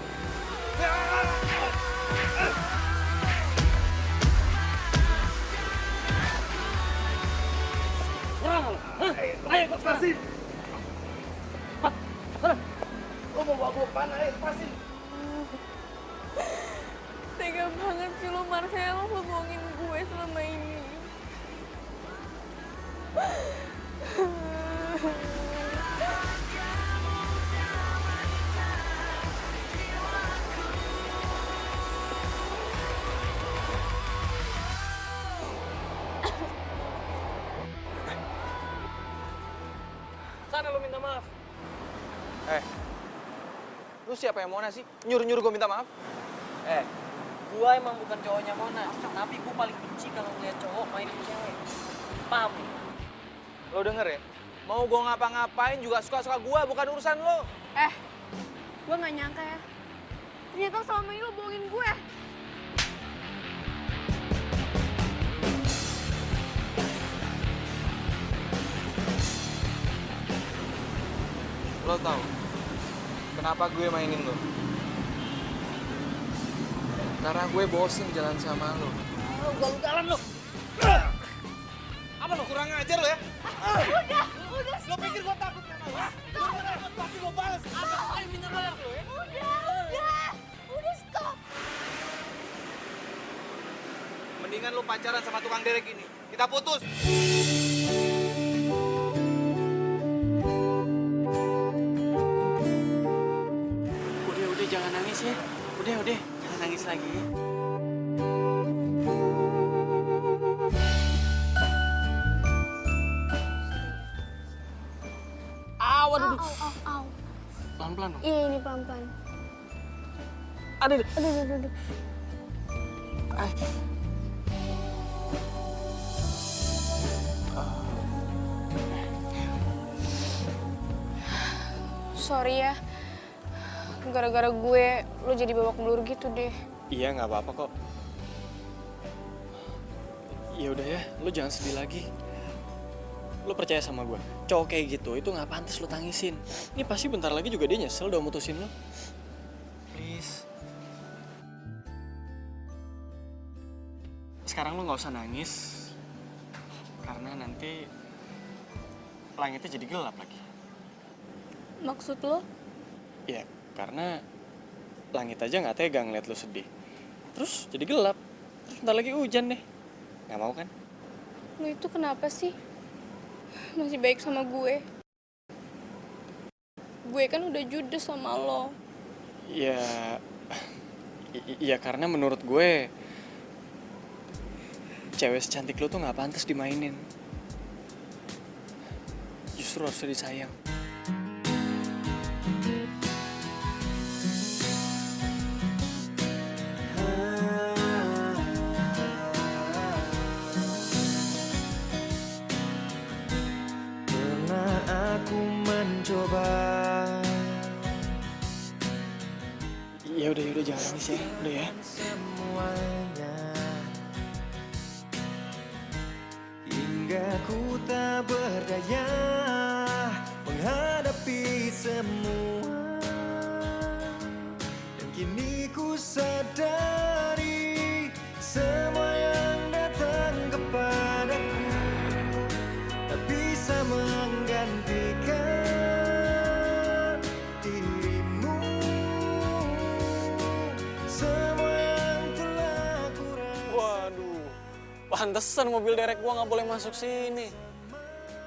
Ayo ikut sekarang. Lo mau bawa gue kemana? Lepasin. Tega banget sih lo Marcel, lo bohongin gue selama ini. Sana lo minta maaf. Lu siapa yang Mona sih? Nyuruh-nyuruh gue minta maaf? Gua emang bukan cowoknya Mona, tapi gua paling benci kalau ngeliat cowok main sama cewek. Paham? Lo denger ya? Mau gue ngapa-ngapain juga suka-suka gue, bukan urusan lo. Gue gak nyangka ya. Ternyata selama ini lo bohongin gue. Lo tau kenapa gue mainin lo? Karena gue bosen jalan sama lo. Ugal-ugalan lo. Apa lo kurang ajar lo ya? Udah. Lo pikir gue takut sama lo? Pasti lo balas. Ayo minta balas lo ya? Udah stop. Mendingan lo pacaran sama tukang derek ini. Kita putus. Udah, jangan nangis ya. Udah, jangan nangis lagi. Waduh. Au. Pelan-pelan dong. Iya, ini pelan-pelan. Aduh. Aduh. Sorry ya, gara-gara gue lo jadi babak belur gitu deh. Iya, nggak apa-apa kok. Ya udah ya, lo jangan sedih lagi. Lo percaya sama gue, cowok kayak gitu itu nggak pantas lo tangisin. Ini pasti bentar lagi juga dia nyesel udah mutusin lo. Please. Sekarang lo nggak usah nangis, karena nanti langitnya jadi gelap lagi. Maksud lo? Ya, karena langit aja nggak tega ngeliat lo sedih. Terus jadi gelap. Terus bentar lagi hujan deh. Nggak mau kan? Lo itu kenapa sih? Masih baik sama gue. Gue kan udah judes sama lo. Ya karena menurut gue cewek secantik lo tuh nggak pantas dimainin. Justru harusnya disayang. Pernah aku mencoba. Ya udah jangan nangis ya. Udah ya. Semuanya hingga ku tak berdaya menghadapi semua, dan kini ku sadari semua yang datang kepadaku tak bisa menggantikan dirimu. Semua yang telah ku rasakan. Waduh, pantesan mobil derek gua nggak boleh masuk sini.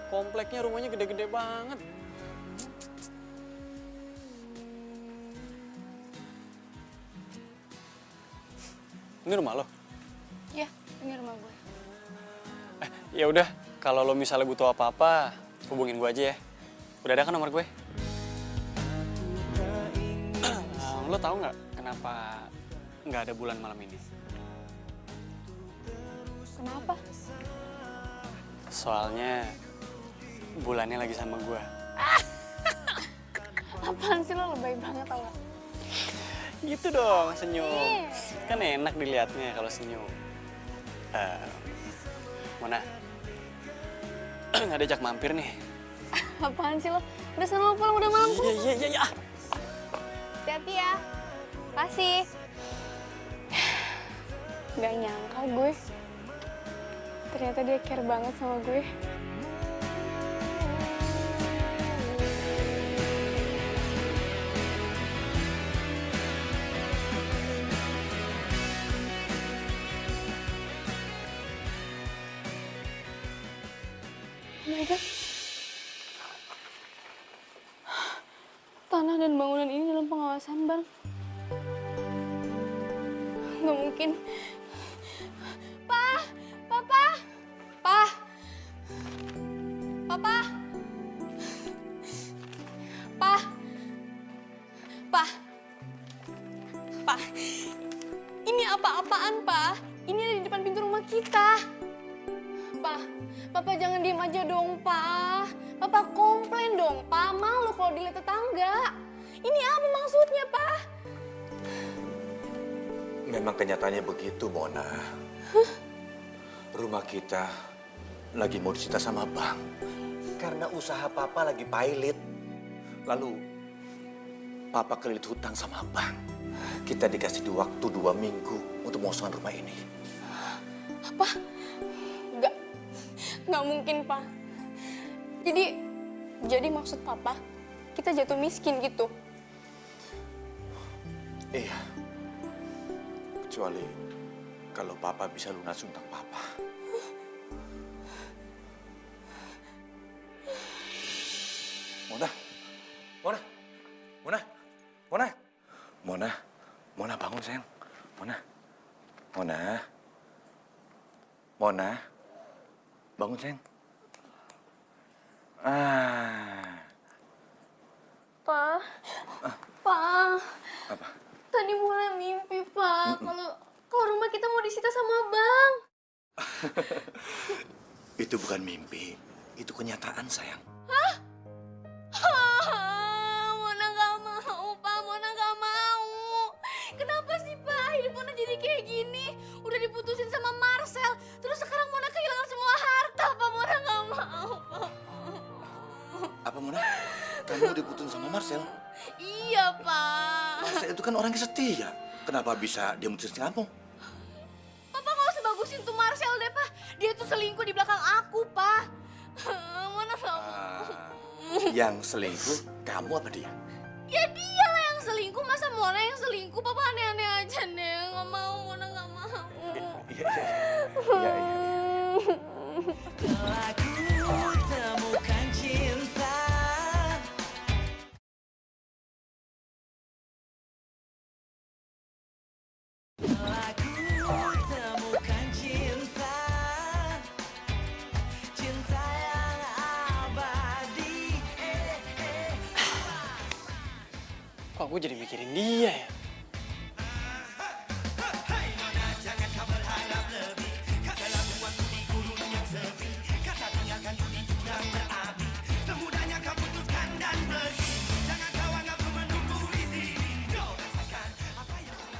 Kompleknya rumahnya gede-gede banget. Ini rumah lo? Ya, ini rumah gue. Ya udah, kalau lo misalnya butuh apa-apa, hubungin gue aja ya. Udah ada kan nomor gue? Lo tahu nggak kenapa nggak ada bulan malam ini? Kenapa? Soalnya bulannya lagi sama gue. Apaan sih lo lebay banget tau gak? Gitu dong, senyum. Kan enak dilihatnya kalau senyum. Mona, nggak diajak mampir nih. Apaan sih lo? Udah sana lo pulang, udah malam. Iya. Hati-hati ya. Kasih. Gak nyangka gue. Ternyata dia care banget sama gue. Oh my God. Tanah dan bangunan ini dalam pengawasan Bang. Nggak mungkin. Papa! Pa! Ini apa-apaan, Pa? Ini ada di depan pintu rumah kita. Papa jangan diem aja dong, Pa. Papa komplain dong, Pa. Malu kalau dilihat tetangga. Ini apa maksudnya, Pa? Memang kenyataannya begitu, Mona. Rumah kita lagi mau disita sama bank. Karena usaha papa lagi pailit. Lalu, papa kelilit hutang sama bank. Kita dikasih waktu 2 minggu untuk mengosongkan rumah ini. Apa? Nggak mungkin, Pa. Jadi maksud Papa, kita jatuh miskin gitu? Iya. Kecuali kalau papa bisa lunas utang papa. Mona, Mona, Mona, Mona, Mona, Mona bangun sayang, Mona, Mona, Mona, bangun sayang. Pa, Pa, Apa? tadi mulai mimpi, Pa, kalau rumah kita mau disita sama bank. Itu bukan mimpi, itu kenyataan sayang. Mona nggak mau, Pa. Mona nggak mau. Kenapa sih, Pa? Hidup Mona jadi kayak gini. Udah diputusin sama Marcel. Terus sekarang Mona kehilangan semua harta, Pa. Mona nggak mau, Pa. Apa Mona? Kamu diputusin sama Marcel? Iya, Pa. Marcel itu kan orang yang setia. Kenapa bisa dia mutusin kamu? Papa nggak usah bagusin tuh Marcel deh, Pa. Dia tuh selingkuh di belakang aku, Pa. Mona nggak mau. Yang selingkuh kamu apa dia? Ya dia lah yang selingkuh, masa Mona yang selingkuh? Papa aneh-aneh aja deh, nggak mau, Mona nggak mau. Iya. Telah ku temukan cinta. Telah ku temukan cinta. Cinta yang abadi. Kok gue jadi mikirin dia ya?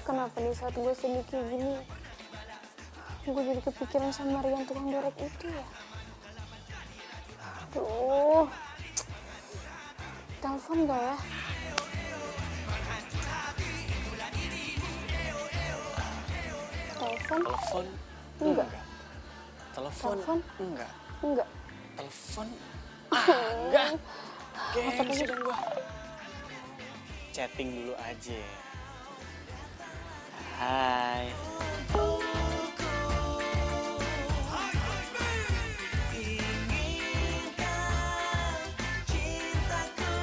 Kenapa di saat gue sedih kayak gini, gue jadi kepikiran sama Rian tukang derek itu ya? Aduh, telepon gak ya? Telepon? Telepon? Enggak. Telepon? Telepon? Enggak. Enggak. Telepon? Enggak. Gengsi dong gua. Chatting dulu aja. Hai. Inginkan cintaku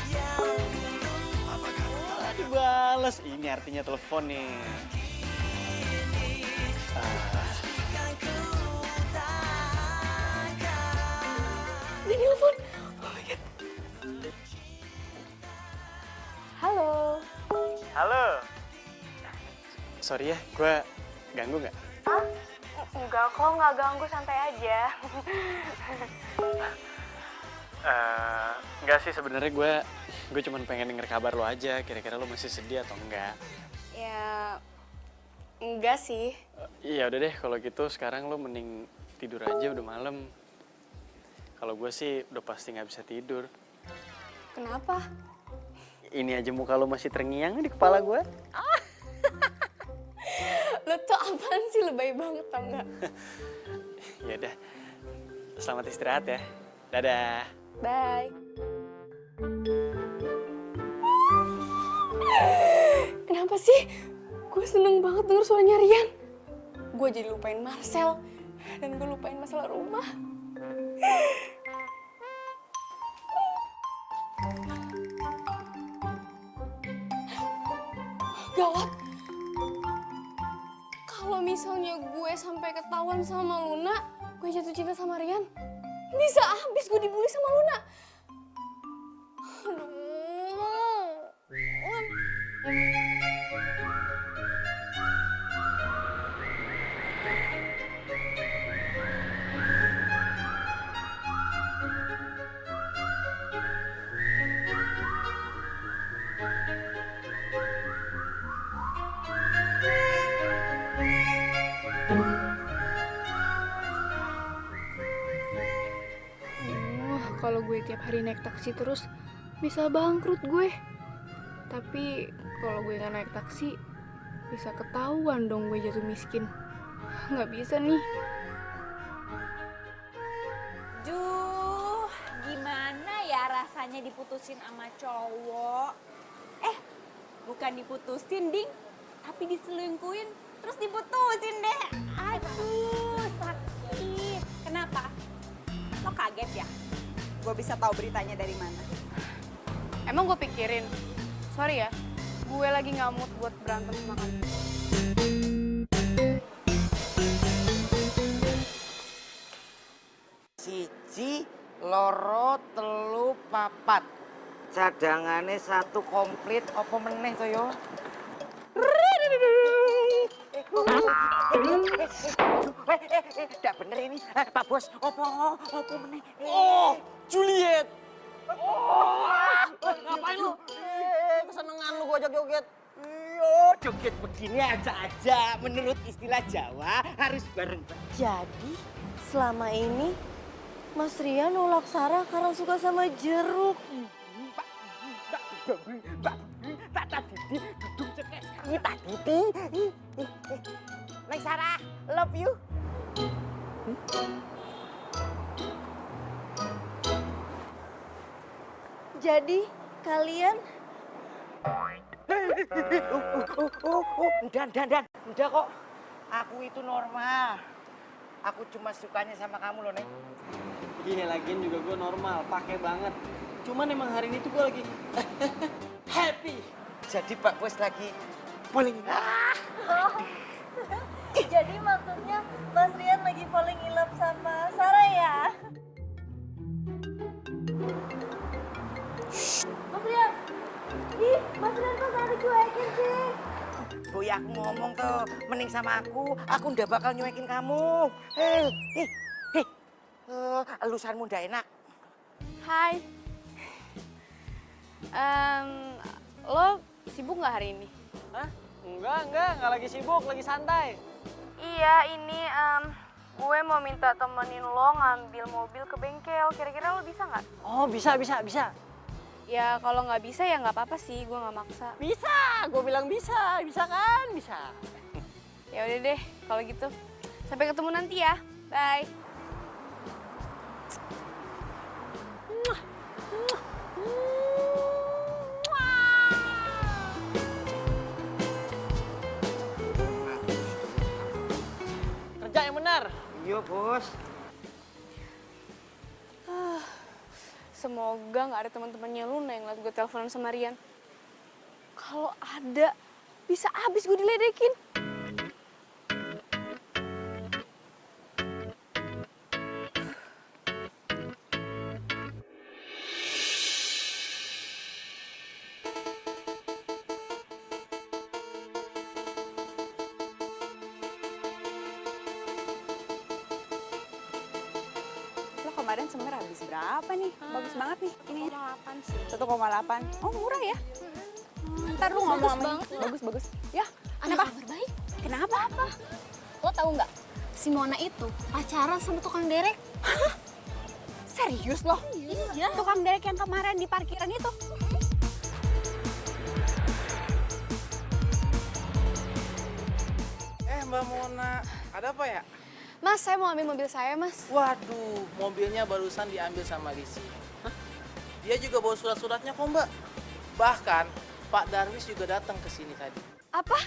yang dulu. Dibales. Ini artinya telepon nih. Kan ku takkan. Dia nelfon. Oh my God. Halo. Halo. Sorry ya, gue ganggu nggak? Enggak kok, nggak ganggu, santai aja. Enggak sih, sebenarnya gue cuma pengen denger kabar lo aja. Kira-kira lo masih sedih atau enggak? Ya, enggak sih. Iya udah deh, kalau gitu sekarang lo mending tidur aja, udah malam. Kalau gue sih udah pasti nggak bisa tidur. Kenapa? Ini aja muka lo masih terngiang di kepala gue. Lo tuh apaan sih, lebay banget tau nggak? Ya udah, selamat istirahat ya. Dadah. Bye. Kenapa sih? Gue seneng banget denger suaranya Rian. Gue jadi lupain Marcel. Dan gue lupain masalah rumah. Gawat. Kalau misalnya gue sampai ketahuan sama Luna, gue jatuh cinta sama Rian, bisa habis gue dibully sama Luna. Aduh. kalau gue tiap hari naik taksi terus bisa bangkrut gue. Tapi kalau gue nggak naik taksi bisa ketahuan dong gue jatuh miskin. Nggak bisa nih. Duh, gimana ya rasanya diputusin sama cowok? Bukan diputusin, Ding. Tapi diselingkuhin, terus diputusin deh. Aduh, sakit. Kenapa? Lo kaget ya? Gue bisa tahu beritanya dari mana? Emang gue pikirin. Sorry ya, gue lagi nggak mood buat berantem sama kamu. Siji, loro, telu, papat. Cadangannya satu komplit, apa meneh to yo? Tidak bener ini, Pak Bos. Apa meneh? Oh, Juliet. Ngapain lu? Kesenengan lu gua ajak joget. Yo, joget begini aja. Menurut istilah Jawa harus bareng. Jadi selama ini Mas Rian nolak Sarah karena suka sama jeruk. Neng Sarah, love you. Jadi kalian Udah kok. Aku itu normal. Aku cuma sukanya sama kamu loh, Neng. Iya, lagian juga gue normal, pakai banget. Cuman emang hari ini tuh gue lagi happy. Jadi Pak Bos lagi paling jadi maksudnya Mas Rian lagi falling in love sama Sarah ya? Mas Rian! Ih, Mas Rian kok gak dicuekin sih? Boy, aku ngomong tuh, mending sama aku ndak bakal nyuekin kamu. Elusanmu ndak enak. Hai. Lo sibuk nggak hari ini? Hah? Enggak lagi sibuk, lagi santai. Iya, ini gue mau minta temenin lo ngambil mobil ke bengkel. Kira-kira lo bisa nggak? Oh, bisa. Ya kalau nggak bisa ya nggak apa-apa sih, gue nggak maksa. Bisa, gue bilang bisa kan? Bisa. Ya udah deh, kalau gitu. Sampai ketemu nanti ya. Bye. Kerja yang benar. Iya, Bos. Semoga nggak ada teman-temannya Luna yang ngeliat gue teleponan sama Rian. Kalau ada, bisa abis gue diledekin. Lo kemarin sebenarnya habis berapa nih? Bagus banget nih ini. 1,8 sih. 1,8. Oh, murah ya? Ntar lu ngomong sama bagus. Ya, Ada kenapa? kabar baik. Kenapa? Apa? Lo tahu nggak? Si Mona itu pacaran sama tukang derek. Serius loh? Iya. Tukang derek yang kemarin di parkiran itu? Mbak Mona, ada apa ya? Mas, saya mau ambil mobil saya, Mas. Waduh, mobilnya barusan diambil sama Lisi. Hah? Dia juga bawa surat-suratnya kok, Mbak. Bahkan Pak Darwis juga datang ke sini tadi. Apa?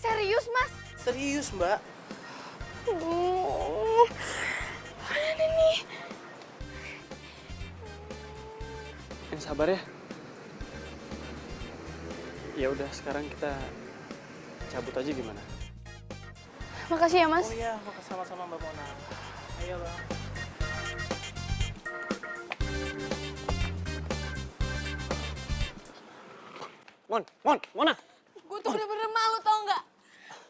Serius, Mas? Serius, Mbak. Mana nih? Yang sabar ya. Ya udah, sekarang kita cabut aja gimana? Makasih ya, Mas. Oh iya, makasih sama-sama Mbak Mona. Ayo, Bang. Mona. Gue tuh bener-bener malu, tau nggak?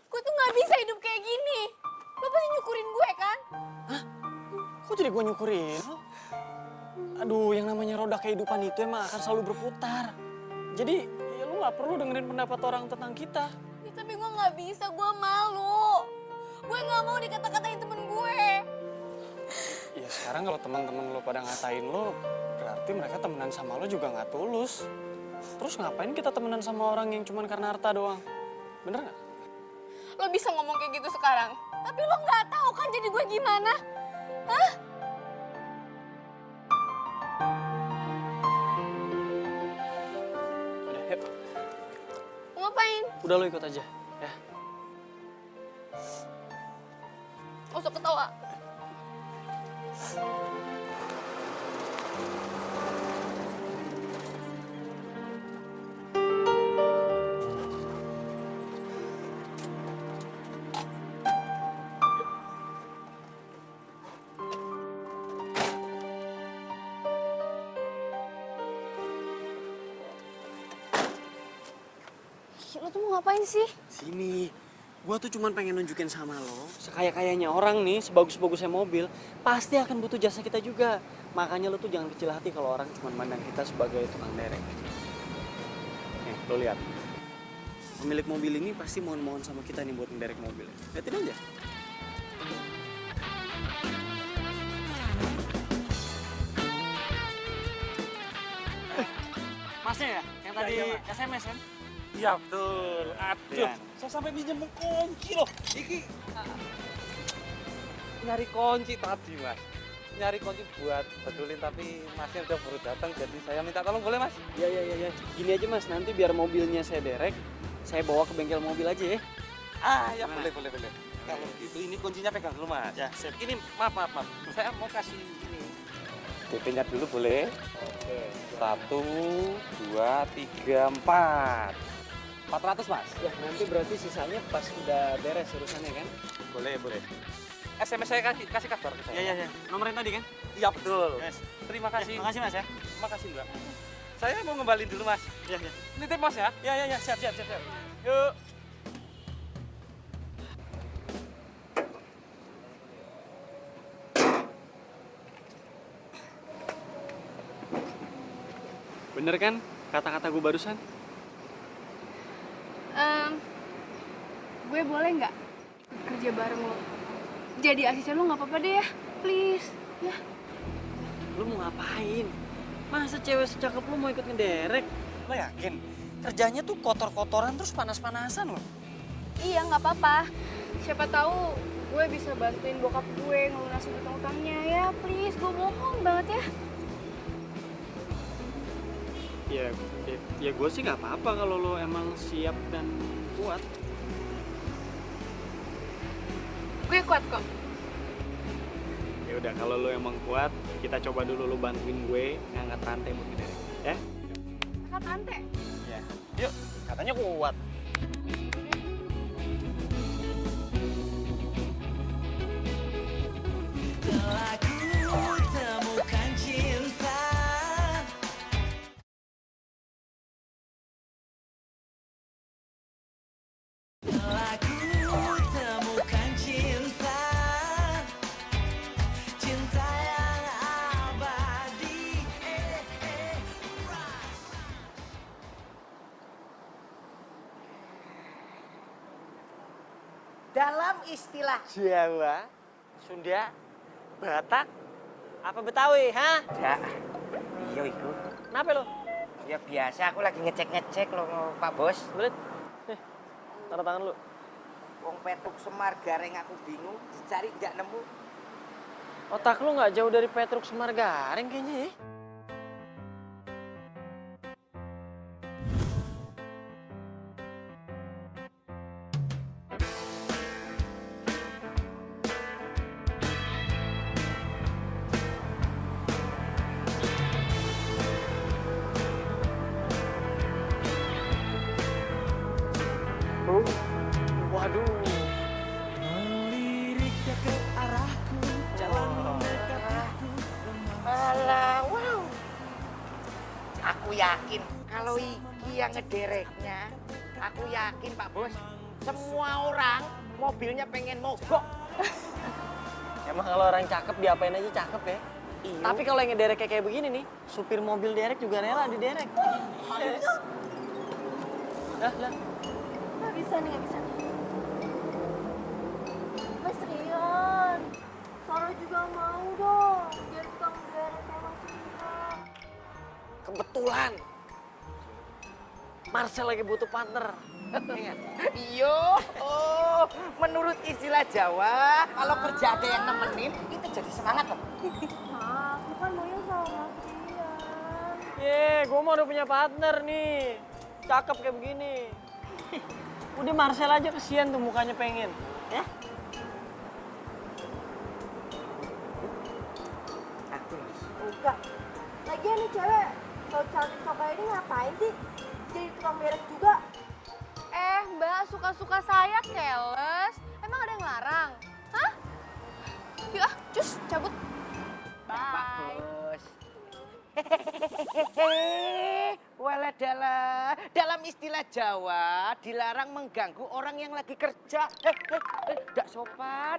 Gue tuh nggak bisa hidup kayak gini. Lo pasti nyukurin gue, kan? Kok jadi gue nyukurin? Aduh, yang namanya roda kehidupan itu emang akan selalu berputar. Jadi, ya lu nggak perlu dengerin pendapat orang tentang kita. Ya, tapi gue nggak bisa, gue malu. Gue nggak mau dikata-katain temen gue. Ya Ya sekarang kalau teman-teman lo pada ngatain lo, berarti mereka temenan sama lo juga nggak tulus. Terus ngapain kita temenan sama orang yang cuman karena harta doang? Bener nggak? Lo bisa ngomong kayak gitu sekarang, tapi lo nggak tahu kan jadi gue gimana? Hah? Udah, yuk. Mau ngapain? Udah lo ikut aja, ya. Gak usah ketawa. Lo tuh mau ngapain sih? Sini, gua tuh cuman pengen nunjukin sama lo, sekaya-kayanya orang nih, sebagus-bagusnya mobil, pasti akan butuh jasa kita juga. Makanya lo tuh jangan kecil hati kalau orang cuman mandang kita sebagai tukang derek. Nih, lo lihat. Pemilik mobil ini pasti mohon-mohon sama kita nih buat ngederek mobil. Liatin aja. Masnya ya? Yang tadi SMS kan? Iya betul. Aduh, Iya. saya sampai minjem kunci loh. Iki nyari kunci tadi mas. Nyari kunci buat betulin tapi masnya udah baru datang jadi saya minta tolong boleh mas? Iya. Gini aja mas, nanti biar mobilnya saya derek, saya bawa ke bengkel mobil aja ya. Ya boleh. Kalau gitu ini kuncinya pegang dulu mas. Ya, sip. Ini maaf. Saya mau kasih ini. DP-nya dulu boleh? Oke. 1, 2, 3, 4. 400 mas? Ya, nanti berarti sisanya pas udah beres urusannya kan? Boleh. SMS saya kasih kabar ke saya. Iya. Nomor yang tadi kan? Iya betul. Yes. Terima kasih. Makasih mas ya. Makasih mbak. Saya mau ngembalin dulu mas. Iya. Nitip mas ya? Iya, siap. Yuk. Bener kan kata-kata gue barusan? Gue boleh nggak kerja bareng lo? Jadi asisten lo nggak apa-apa deh ya, please. Ya. Lu mau ngapain? Masa cewek secakep lu mau ikut ngederek? Lo yakin? Kerjanya tuh kotor-kotoran terus panas-panasan loh. Iya nggak apa-apa. Siapa tahu gue bisa bantuin bokap gue ngelunasin utang-utangnya ya, please. Gue mohon banget ya. Ya gue sih nggak apa-apa kalau lo emang siap dan kuat. Gue kuat kok. Ya udah kalau lo emang kuat, kita coba dulu lo bantuin gue ngangkat rantai buat ngederek, ya? Angkat rantai. Ya. Yuk, katanya kuat. Telah ku temukan cinta. Telah ku temukan cinta. Cinta yang abadi. Dalam istilah Jawa, Sunda, Batak, apa Betawi, ha? ya, iya itu. Kenapa lo? Ya biasa aku lagi ngecek Pak Bos. Belit. Tanda tangan lu. Wong Petruk Semar Gareng aku bingung, dicari nggak nemu. Otak lu nggak jauh dari Petruk Semar Gareng kayaknya ya. Waduh. Melirik dia ke arahku. Jalan mendekatiku. Alah, wow. Aku yakin kalau iki yang ngedereknya, aku yakin Pak Bos, semua orang mobilnya pengen mogok. Emang kalau orang cakep diapain aja cakep ya. Iya. Tapi kalau yang ngederek kayak begini nih, supir mobil derek juga rela diderek. Yes. Lah. Nggak bisa nih. Mas Rian, Sarah juga mau dong. kebetulan Marcel lagi butuh partner. Iyo, oh, menurut istilah Jawa, kalau kerja ada yang nemenin, itu jadi semangat loh. Ma, aku kan maunya sama Mas Rian. Gue mau udah punya partner nih. Cakep kayak begini. Udah Marcel aja kesian tuh mukanya pengen. Ya? Enggak. Lagian nih cewek, kalau cantik kayak ini ngapain sih? Jadi tukang merek juga. Mbak, suka-suka saya keles. Emang ada yang larang? Hah? Yuk cus, cabut. Bye. Bagus. Waladala, dalam istilah Jawa dilarang mengganggu orang yang lagi kerja. Nggak sopan.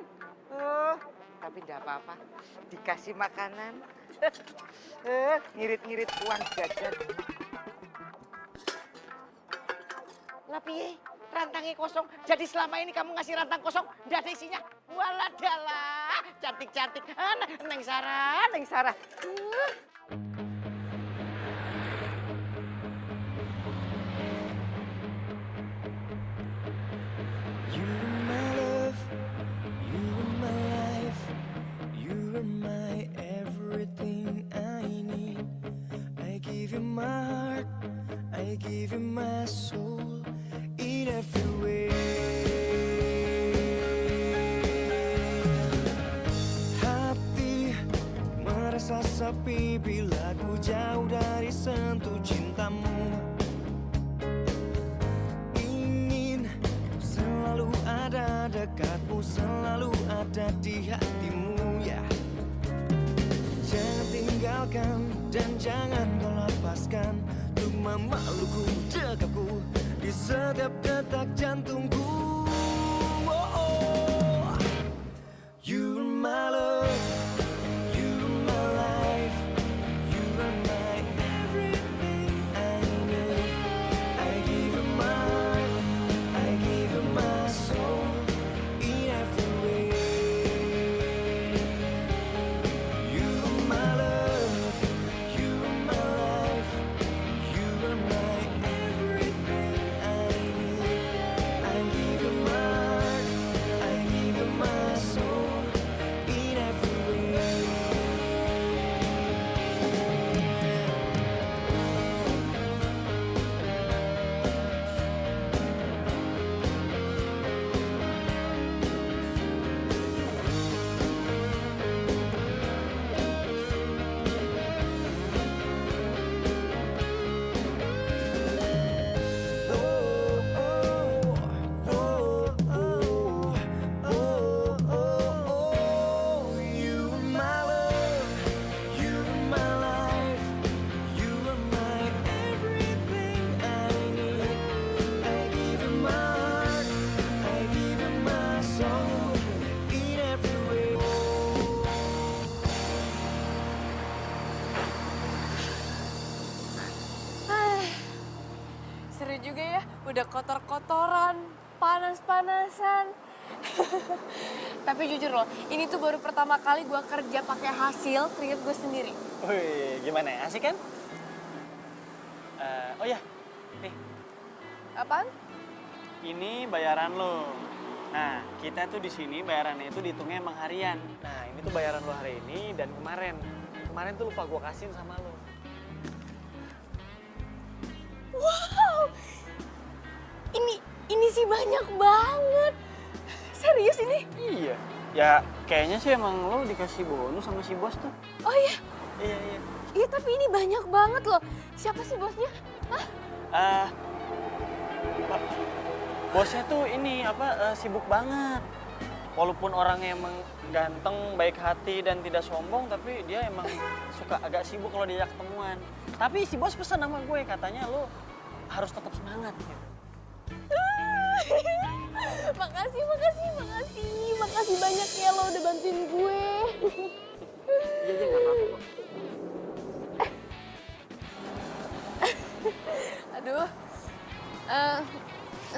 Tapi nggak apa-apa, dikasih makanan. Ngirit-ngirit uang jajan. Lah piye? Rantangnya kosong. Jadi selama ini kamu ngasih rantang kosong, nggak ada isinya. Waladala, cantik-cantik. Neng Sarah, Neng Sarah. You are my love, you are my life, you are my everything I need. I give you my heart, I give you my soul in every way. Hati merasa sepi bila ku jauh dari sentuh cintamu. Selalu ada dekatmu, selalu ada di hatimu ya. Jangan tinggalkan dan jangan kau lepaskan untuk memelukku, dekapku di setiap detak jantungku. Oh, oh. You are my love, you are my life, you are my everything I need. I give you my heart, I give you my soul in every way. You are my love, you are my life, you are my everything I need. I give you my heart, I give you my soul in every way. You are my love, you are my life, you are my everything I need. I give you my heart, I give you my soul in every way. Seru juga ya, udah kotor-kotoran, panas-panasan. Tapi jujur loh, ini tuh baru pertama kali gue kerja pakai hasil keringet gue sendiri. Wih, gimana ya? Asik kan? Oh ya, nih, Apaan? ini bayaran lo. Nah, kita tuh di sini bayarannya itu dihitungnya emang harian. Nah, ini tuh bayaran lo hari ini dan kemarin. Kemarin tuh lupa gue kasihin sama lo. Wow, ini sih banyak banget. Serius ini? Iya. Ya, kayaknya sih emang lo dikasih bonus sama si bos tuh. Oh iya? Iya, iya. Iya tapi ini banyak banget loh. Siapa sih bosnya? Hah? Bosnya tuh ini sibuk banget. Walaupun orangnya emang ganteng, baik hati dan tidak sombong, tapi dia emang suka agak sibuk kalau diajak ketemuan. Tapi si bos pesan sama gue, katanya lo harus tetap semangat gitu. Makasih banyak ya lo udah bantuin gue. Iya, iya, nggak apa-apa kok. Aduh,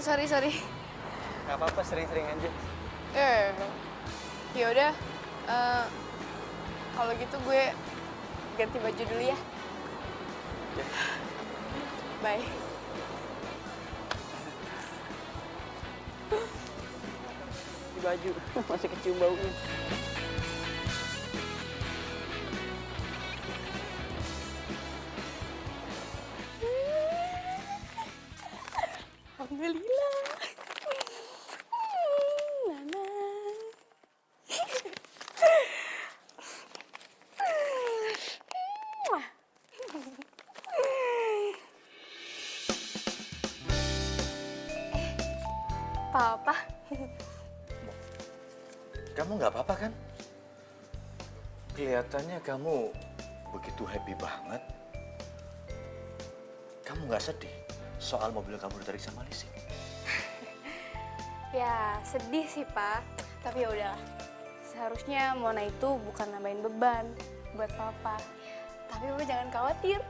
sorry. Nggak apa-apa, sering-sering aja. Yaudah, kalau gitu gue ganti baju dulu ya. aja. Bye. Di baju masih kecium baunya. Alhamdulillah. Nana. Papa. Kamu nggak apa-apa kan? Kelihatannya kamu begitu happy banget. Kamu nggak sedih soal mobil kamu ditarik sama leasing? Ya sedih sih Pak, tapi ya udahlah. Seharusnya Mona itu bukan nambahin beban buat Papa. Tapi Papa jangan khawatir.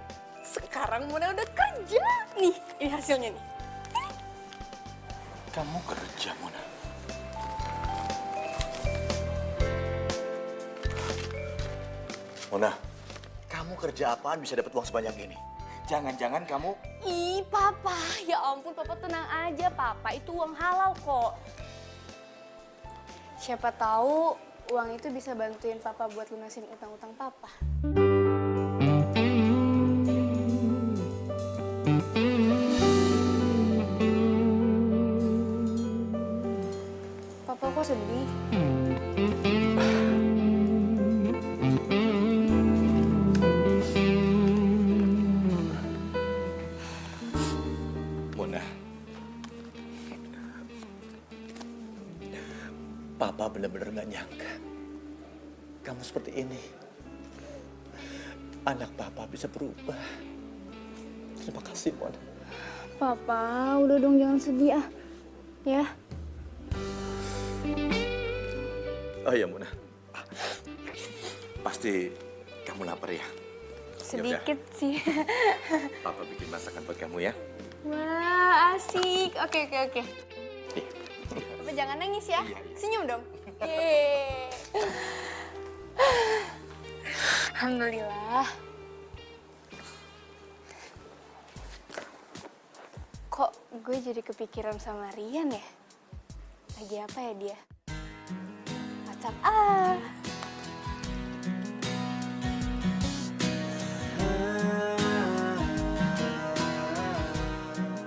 Sekarang Mona udah kerja. Nih, ini hasilnya nih. Kamu kerja, Mona? Mona, kamu kerja apaan bisa dapat uang sebanyak ini? Jangan-jangan kamu... Ih, Papa. Ya ampun, Papa tenang aja. Papa itu uang halal kok. Siapa tahu uang itu bisa bantuin Papa buat lunasin utang-utang Papa. Papa kok sedih? Mona, Papa benar-benar nggak nyangka kamu seperti ini. Anak Papa bisa berubah. Terima kasih, Mona. Papa, udah dong jangan sedih ah. Ya. Oh iya, Mona. Pasti kamu lapar ya? Sedikit sih. Papa bikin masakan buat kamu ya. Wah, asik. Oke. Papa jangan nangis ya. Senyum dong. Yeay. Alhamdulillah. Kok gue jadi kepikiran sama Rian ya? Lagi apa ya dia? Pacar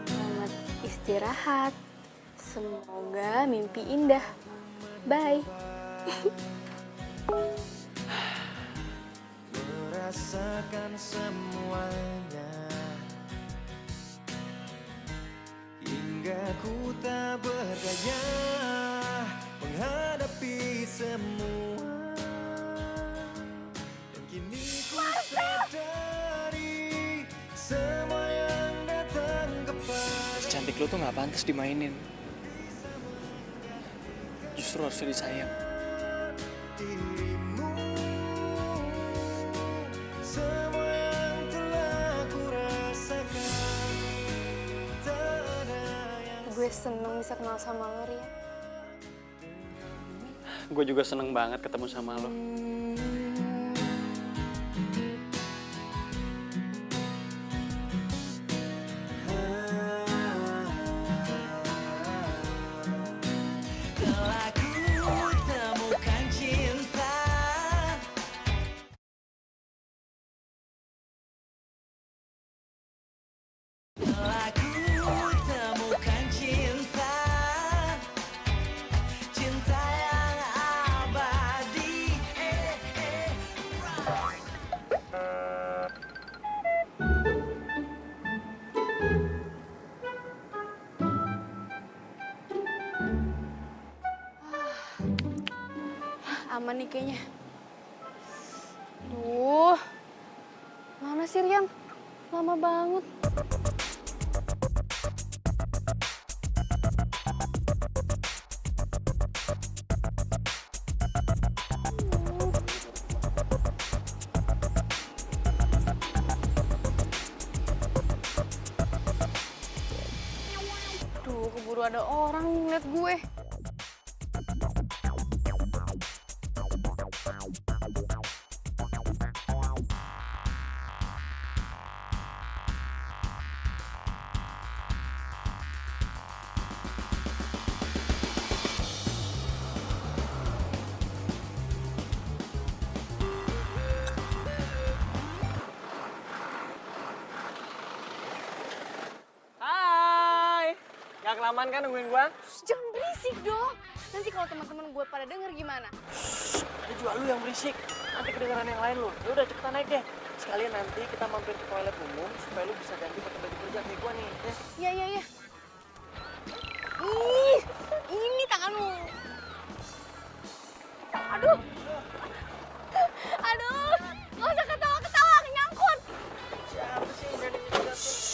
Selamat istirahat. Semoga mimpi indah. Bye. Merasakan semuanya hingga ku tak berdaya menghadapi semua, dan kini ku sadari semua yang datang kepada Cantik lo tuh nggak pantas dimainin. Justru harus disayang. dirimu. Semua yang telah ku rasakan tak ada yang Gue seneng bisa kenal sama lo, Rian. Gue juga seneng banget ketemu sama lo. telah ku temukan cinta. Telah ku temukan cinta, cinta yang abadi. Aman nih kayaknya. Duh, mana sih Rian? Lama banget. Duh, keburu ada orang ngeliat gue. kelamaan kan nungguin gua? Jangan berisik dong. Nanti kalau teman-teman gue pada denger gimana? Ada juga lu yang berisik. Nanti kedengeran yang lain lu. Ya udah cepetan naik deh. Sekalian nanti kita mampir ke toilet umum supaya lu bisa ganti pakai baju kerja kayak gua nih. Ya. Iya. Ih, ini tangan lu. Aduh, nggak usah ketawa-ketawa, nyangkut. Siapa sih yang berani nyusahin?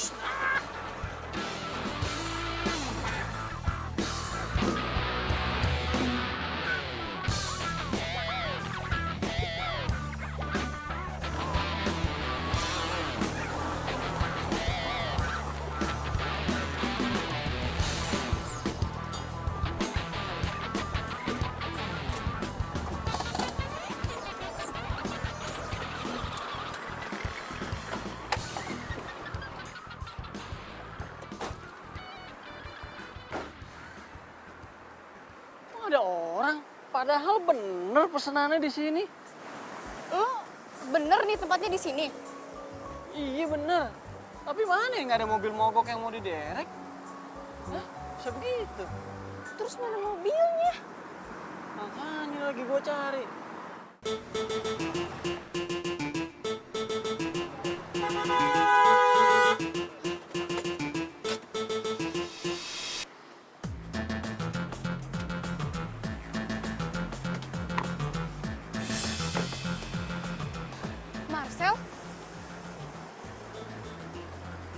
Ada orang, padahal bener pesenannya di sini. Lo bener nih tempatnya di sini? Iya bener. Tapi mana yang nggak ada mobil mogok yang mau diderek? Hah? Bisa begitu? Terus mana mobilnya? Makanya lagi gua cari. Marcel?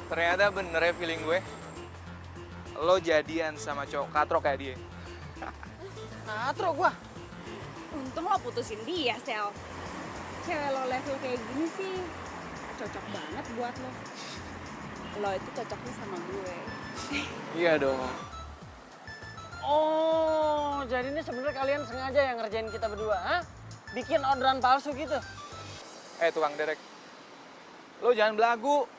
Ternyata bener ya feeling gue. Lo jadian sama cowok katro kayak dia. Katro gua. Untung lo putusin dia, Sel. Cewek lo level kayak gini sih cocok banget buat lo. Lo itu cocoknya sama gue. Iya dong. Oh, jadi ini sebenarnya kalian sengaja yang ngerjain kita berdua, ha? Bikin orderan palsu gitu. Tukang derek. Lo jangan belagu.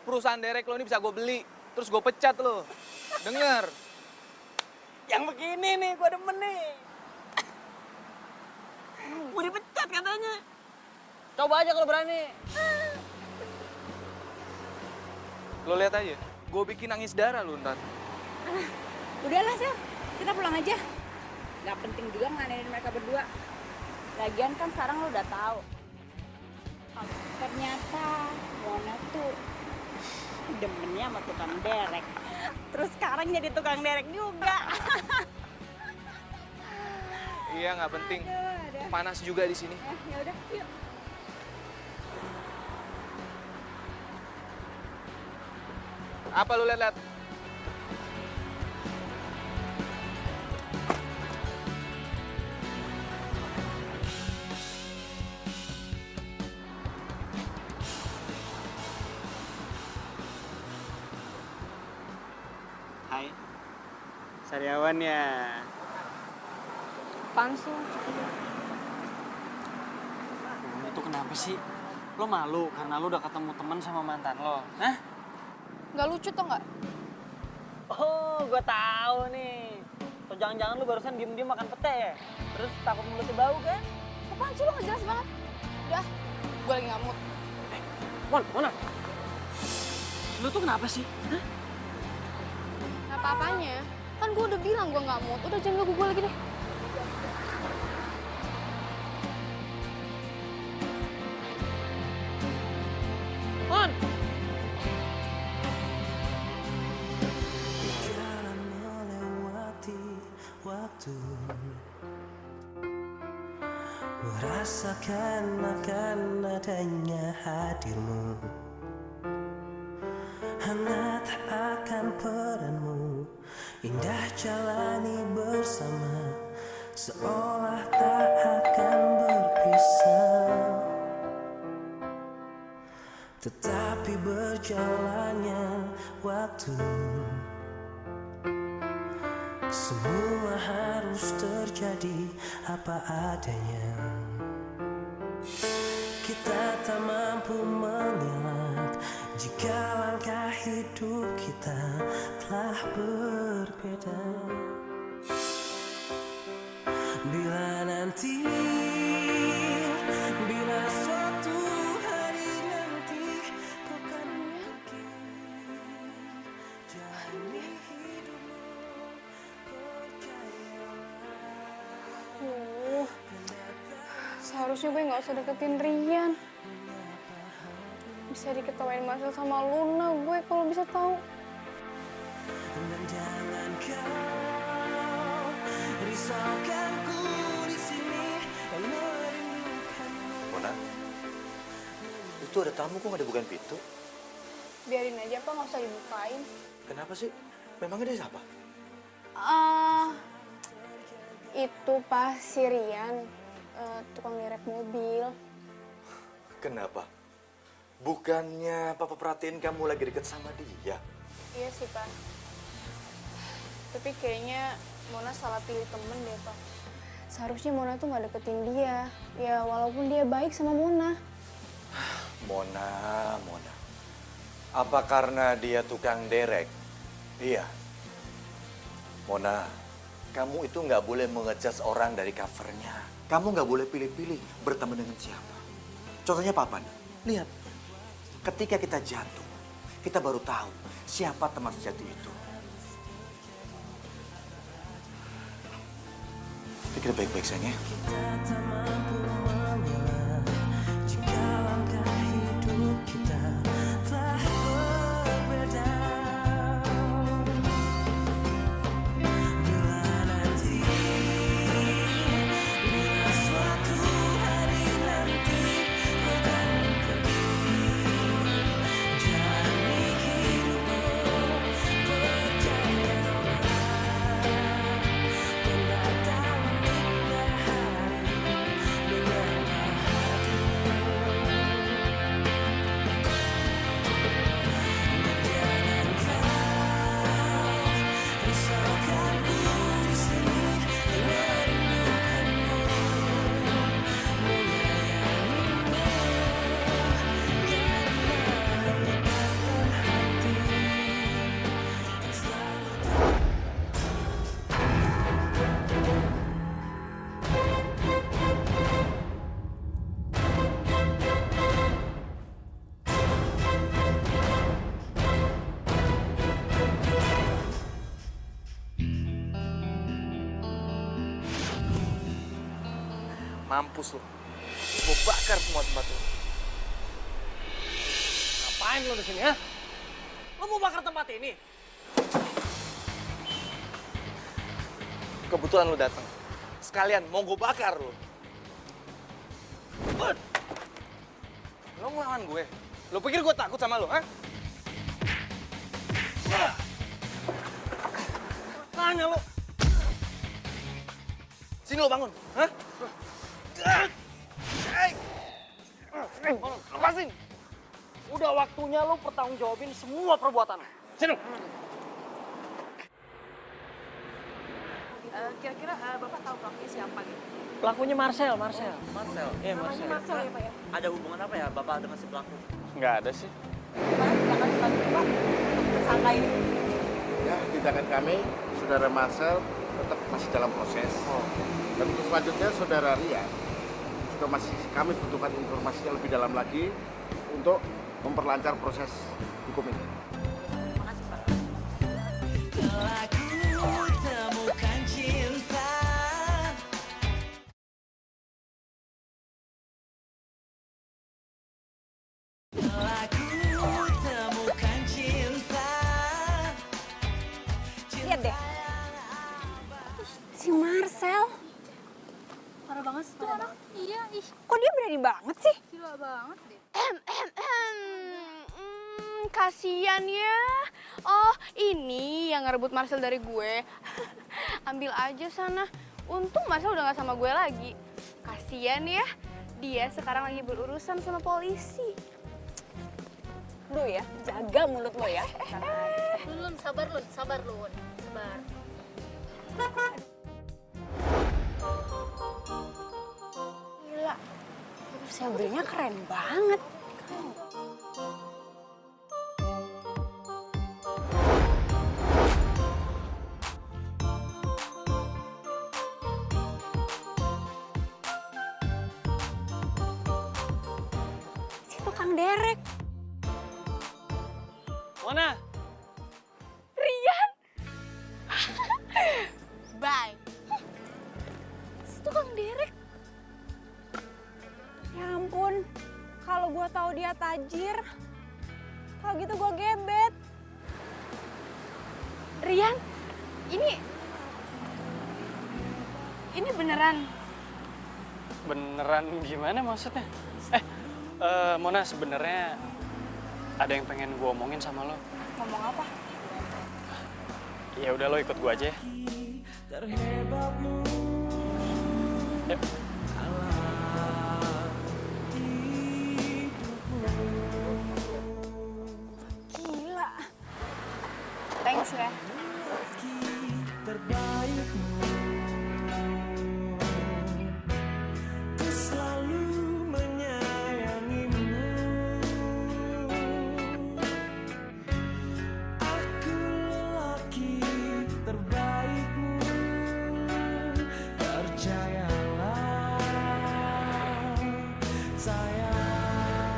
Perusahaan derek lo ini bisa gue beli. Terus gue pecat lo. Denger. Yang begini nih, gua demen nih. Mau dipecat katanya. Coba aja kalau berani. Lo lihat aja. Gue bikin nangis darah lo ntar. Udahlah, Sel. Kita pulang aja. Gak penting juga nganenin mereka berdua. Lagian kan sekarang lo udah tahu. Ternyata Mona tuh demennya sama tukang derek. Terus sekarang jadi tukang derek juga. Iya nggak penting. Aduh. Panas juga di sini. Ya udah, yuk. Apa lu lihat-lihat? Hai. Sariawan ya. Apaan sih? Itu kenapa sih? Lo malu karena lo udah ketemu teman sama mantan lo? Hah? Gak lucu tau gak? Oh, gue tahu nih. Atau jangan-jangan lo barusan diem-diem makan pete ya? Terus takut mulutnya bau kan? Apaan sih lo gak jelas banget? Udah, gue lagi nggak mood. Mona. Lo tuh kenapa sih? Hah? Gak apa-apanya. Kan gue udah bilang gue nggak mood. Udah jangan ganggu gue lagi deh. Mon! Jalan melewati waktu, merasakan akan adanya hadirmu, hangat akan peranmu, indah jalani bersama, seolah tak akan berpisah. Tetapi berjalannya waktu, semua harus terjadi apa adanya. Kita tak mampu mengelak jika langkah hidup kita telah berbeda. Bila nanti, bila suatu hari nanti kau kan pergi, jalani hidupmu Seharusnya gue nggak usah deketin Rian. Bisa diketawain Marcel sama Luna gue kalau bisa tahu. Dan jangan kau risaukan ku di sini dan merindukanmu. Mona, itu ada tamu kok nggak dibukain pintu? Biarin aja Pak, nggak usah dibukain. Kenapa sih? Memangnya dia siapa? Itu Pak si Rian, tukang derek mobil. Kenapa? Bukannya papa perhatiin kamu lagi deket sama dia? Iya sih Pak. Tapi kayaknya Mona salah pilih temen deh Pak. Seharusnya Mona tuh nggak deketin dia. Ya walaupun dia baik sama Mona. Mona. Apa karena dia tukang derek? Iya. Mona, kamu itu nggak boleh mengejudge orang dari covernya. Kamu nggak boleh pilih-pilih berteman dengan siapa. Contohnya Papa nih, lihat. Ketika kita jatuh, kita baru tahu siapa teman sejati itu. Pikir baik-baik sayang ya. Kita tak mampu memilah jika langkah hidup kita telah berbeda. Bila nanti, bila suatu hari nanti kau akan pergi, jalani hidupmu, percayalah, dan datang indah hari menyapa hatimu. Dan jangan kau risaukan ku di sini dan merindukanmu, menyayangimu, karena ikatan hati tak selalu. Mampus lo. Gue bakar semua tempat lo. Ngapain lo di sini ya? Lo mau bakar tempat ini? Kebetulan lo datang. Sekalian mau gue bakar lo. Lo ngelawan gue? Lo pikir gue takut sama lo, ha? Tanya lo. Sini lo bangun, ha? Lepasin! Udah waktunya lo pertanggungjawabin semua perbuatan lo. Sini lo. Kira-kira Bapak tahu pelakunya siapa gitu? Pelakunya Marcel. Iya, Namanya Marcel. Marcel ya Pak ya? Ada hubungan apa ya Bapak dengan si pelaku? Nggak ada sih. Gimana tindakan selanjutnya Pak? Tersangka ini. Ya, tindakan kami, Saudara Marcel tetap masih dalam proses. Dan untuk selanjutnya Saudara Rian juga masih kami butuhkan informasinya lebih dalam lagi untuk memperlancar proses hukum ini. Makasih Pak. Telah ku temukan cinta. Telah ku temukan cinta. Lihat deh. Si Marcel. Parah banget sih tuh anak. Iya, ih. Kok dia berani banget sih? Gila banget deh. Kasian ya. Oh, ini yang ngerebut Marcel dari gue. Ambil aja sana. Untung Marcel udah gak sama gue lagi. Kasian ya. Dia sekarang lagi berurusan sama polisi. Lu ya, jaga mulut lo ya. Lun, sabar Lun. Sabar. Gila. Sabrina keren banget. Si tukang derek. Mona! Rian! Bye. Si tukang derek. tajir. Kalau gitu gue gebet. Rian, ini beneran? Beneran gimana maksudnya? Mona, sebenarnya ada yang pengen gue omongin sama lo. Ngomong apa? Ya udah, lo ikut gue aja ya. Yuk. Gila. Thanks ya. Ku selalu menyayangimu. Aku lelaki terbaikmu. Percayalah sayang.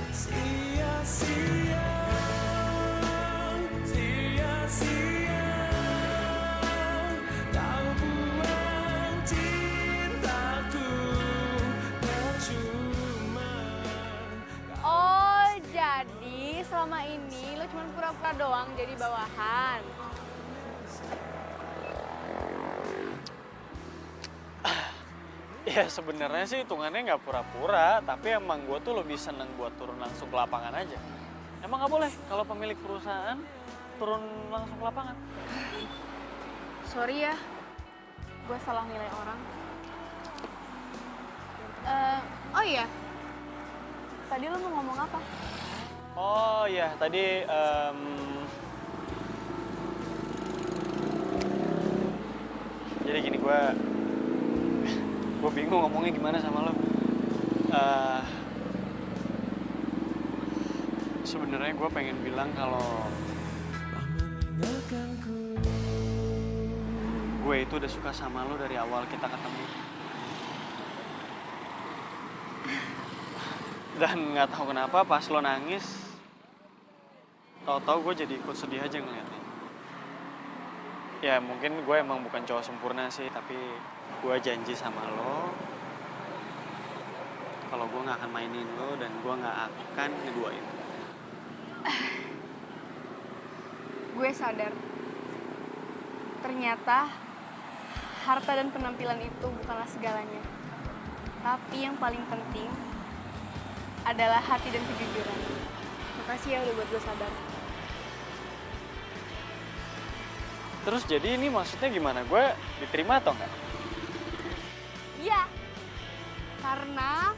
Sia-sia, sia-sia kau buang cintaku percuma. Oh, jadi selama ini lo cuma pura-pura doang jadi bawahan. Ya sebenarnya sih hitungannya nggak pura-pura, tapi emang gue tuh lebih seneng buat turun langsung ke lapangan aja. Emang nggak boleh kalau pemilik perusahaan turun langsung ke lapangan? Sorry ya, gue salah nilai orang. Oh iya, tadi lo mau ngomong apa? Oh iya, tadi jadi gini, gue bingung ngomongnya gimana sama lo. Sebenarnya gue pengen bilang kalau gue itu udah suka sama lo dari awal kita ketemu. Dan nggak tahu kenapa pas lo nangis, tahu-tahu gue jadi ikut sedih aja ngeliatnya. Ya mungkin gue emang bukan cowok sempurna sih, tapi gue janji sama lo kalau gue nggak akan mainin lo dan gue nggak akan ngeduain. Gue sadar, ternyata harta dan penampilan itu bukanlah segalanya. Tapi yang paling penting adalah hati dan kejujuran. Makasih ya udah buat gue sadar. Terus jadi ini maksudnya gimana? Gue diterima atau enggak? Iya, karena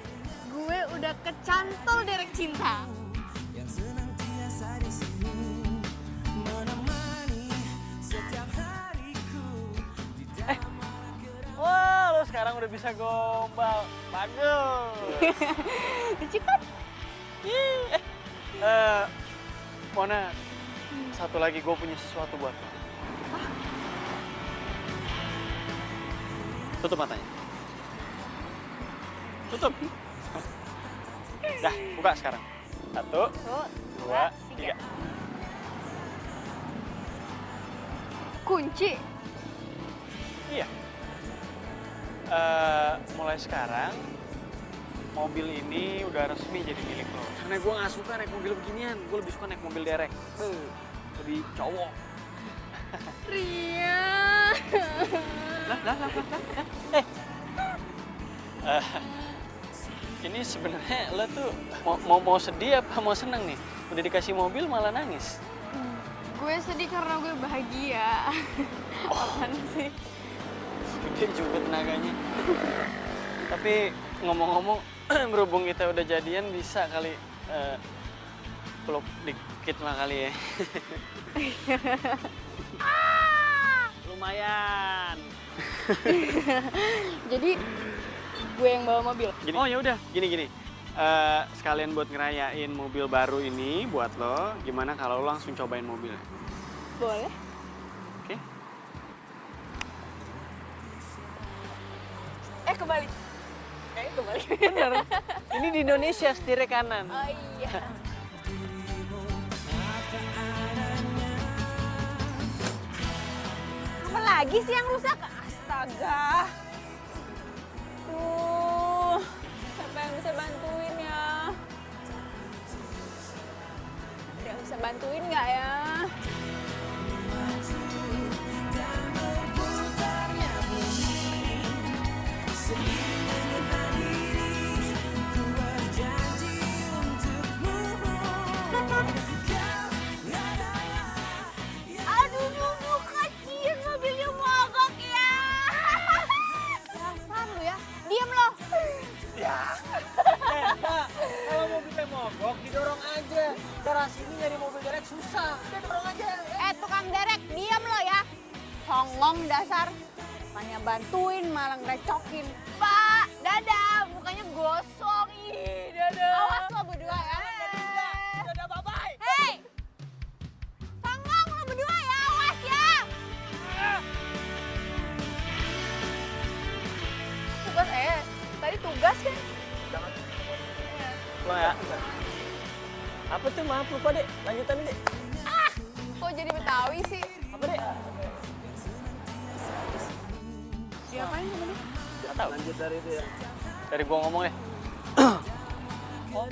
gue udah kecantol derek cinta. Yang senantiasa di sini menemani setiap hariku. Wah, lo sekarang udah bisa gombal. Bagus. Cepat. Mona, satu lagi gue punya sesuatu buat lo. Tutup matanya. Tutup. Dah, buka sekarang. 1, 2, 3. Kunci. Iya. Mulai sekarang mobil ini udah resmi jadi milik lo. Karena gue nggak suka naik mobil beginian, gue lebih suka naik mobil derek. Lebih cowok. Ria. Ini sebenarnya lo tuh mau sedih apa mau seneng nih? Udah dikasih mobil malah nangis. Gue sedih karena gue bahagia. Apaan sih? Gede juga tenaganya. Tapi ngomong-ngomong, berhubung kita udah jadian bisa kali peluk dikit lah kali ya. Lumayan. Jadi gue yang bawa mobil. Gini, oh ya udah, gini. Sekalian buat ngerayain mobil baru ini buat lo, gimana kalau lo langsung cobain mobilnya? Boleh. Oke. Kebalik. Kebalik. Bener. Ini di Indonesia setirnya kanan. Oh iya. Apa lagi sih yang rusak? Astaga. Tuh, Bisa bantuin nggak ya? Aduh, Nunu kasihan mobilnya mogok ya. Dasar lu ya, diem lo. Mbak, kalau mobilnya mogok didorong aja. Garasi ini nyari mobil derek susah. Udah dorong aja. Tukang derek, diam lo ya. Songong dasar. Bukannya bantuin malah ngerecokin. Pak, dadah, mukanya gosong. Ih, dadah. Awas lo berdua ya. Dadah, bye-bye. Hei! Songong lo berdua ya, awas ya. Tugas tadi tugas kan? Pulang ya. Apa tuh, maaf lupa dek, lanjutan dek. Kok jadi Betawi sih? Apa dek? Diapain sama dia? Gak tau. Lanjut dari itu ya. Dari gua ngomong deh. Oh,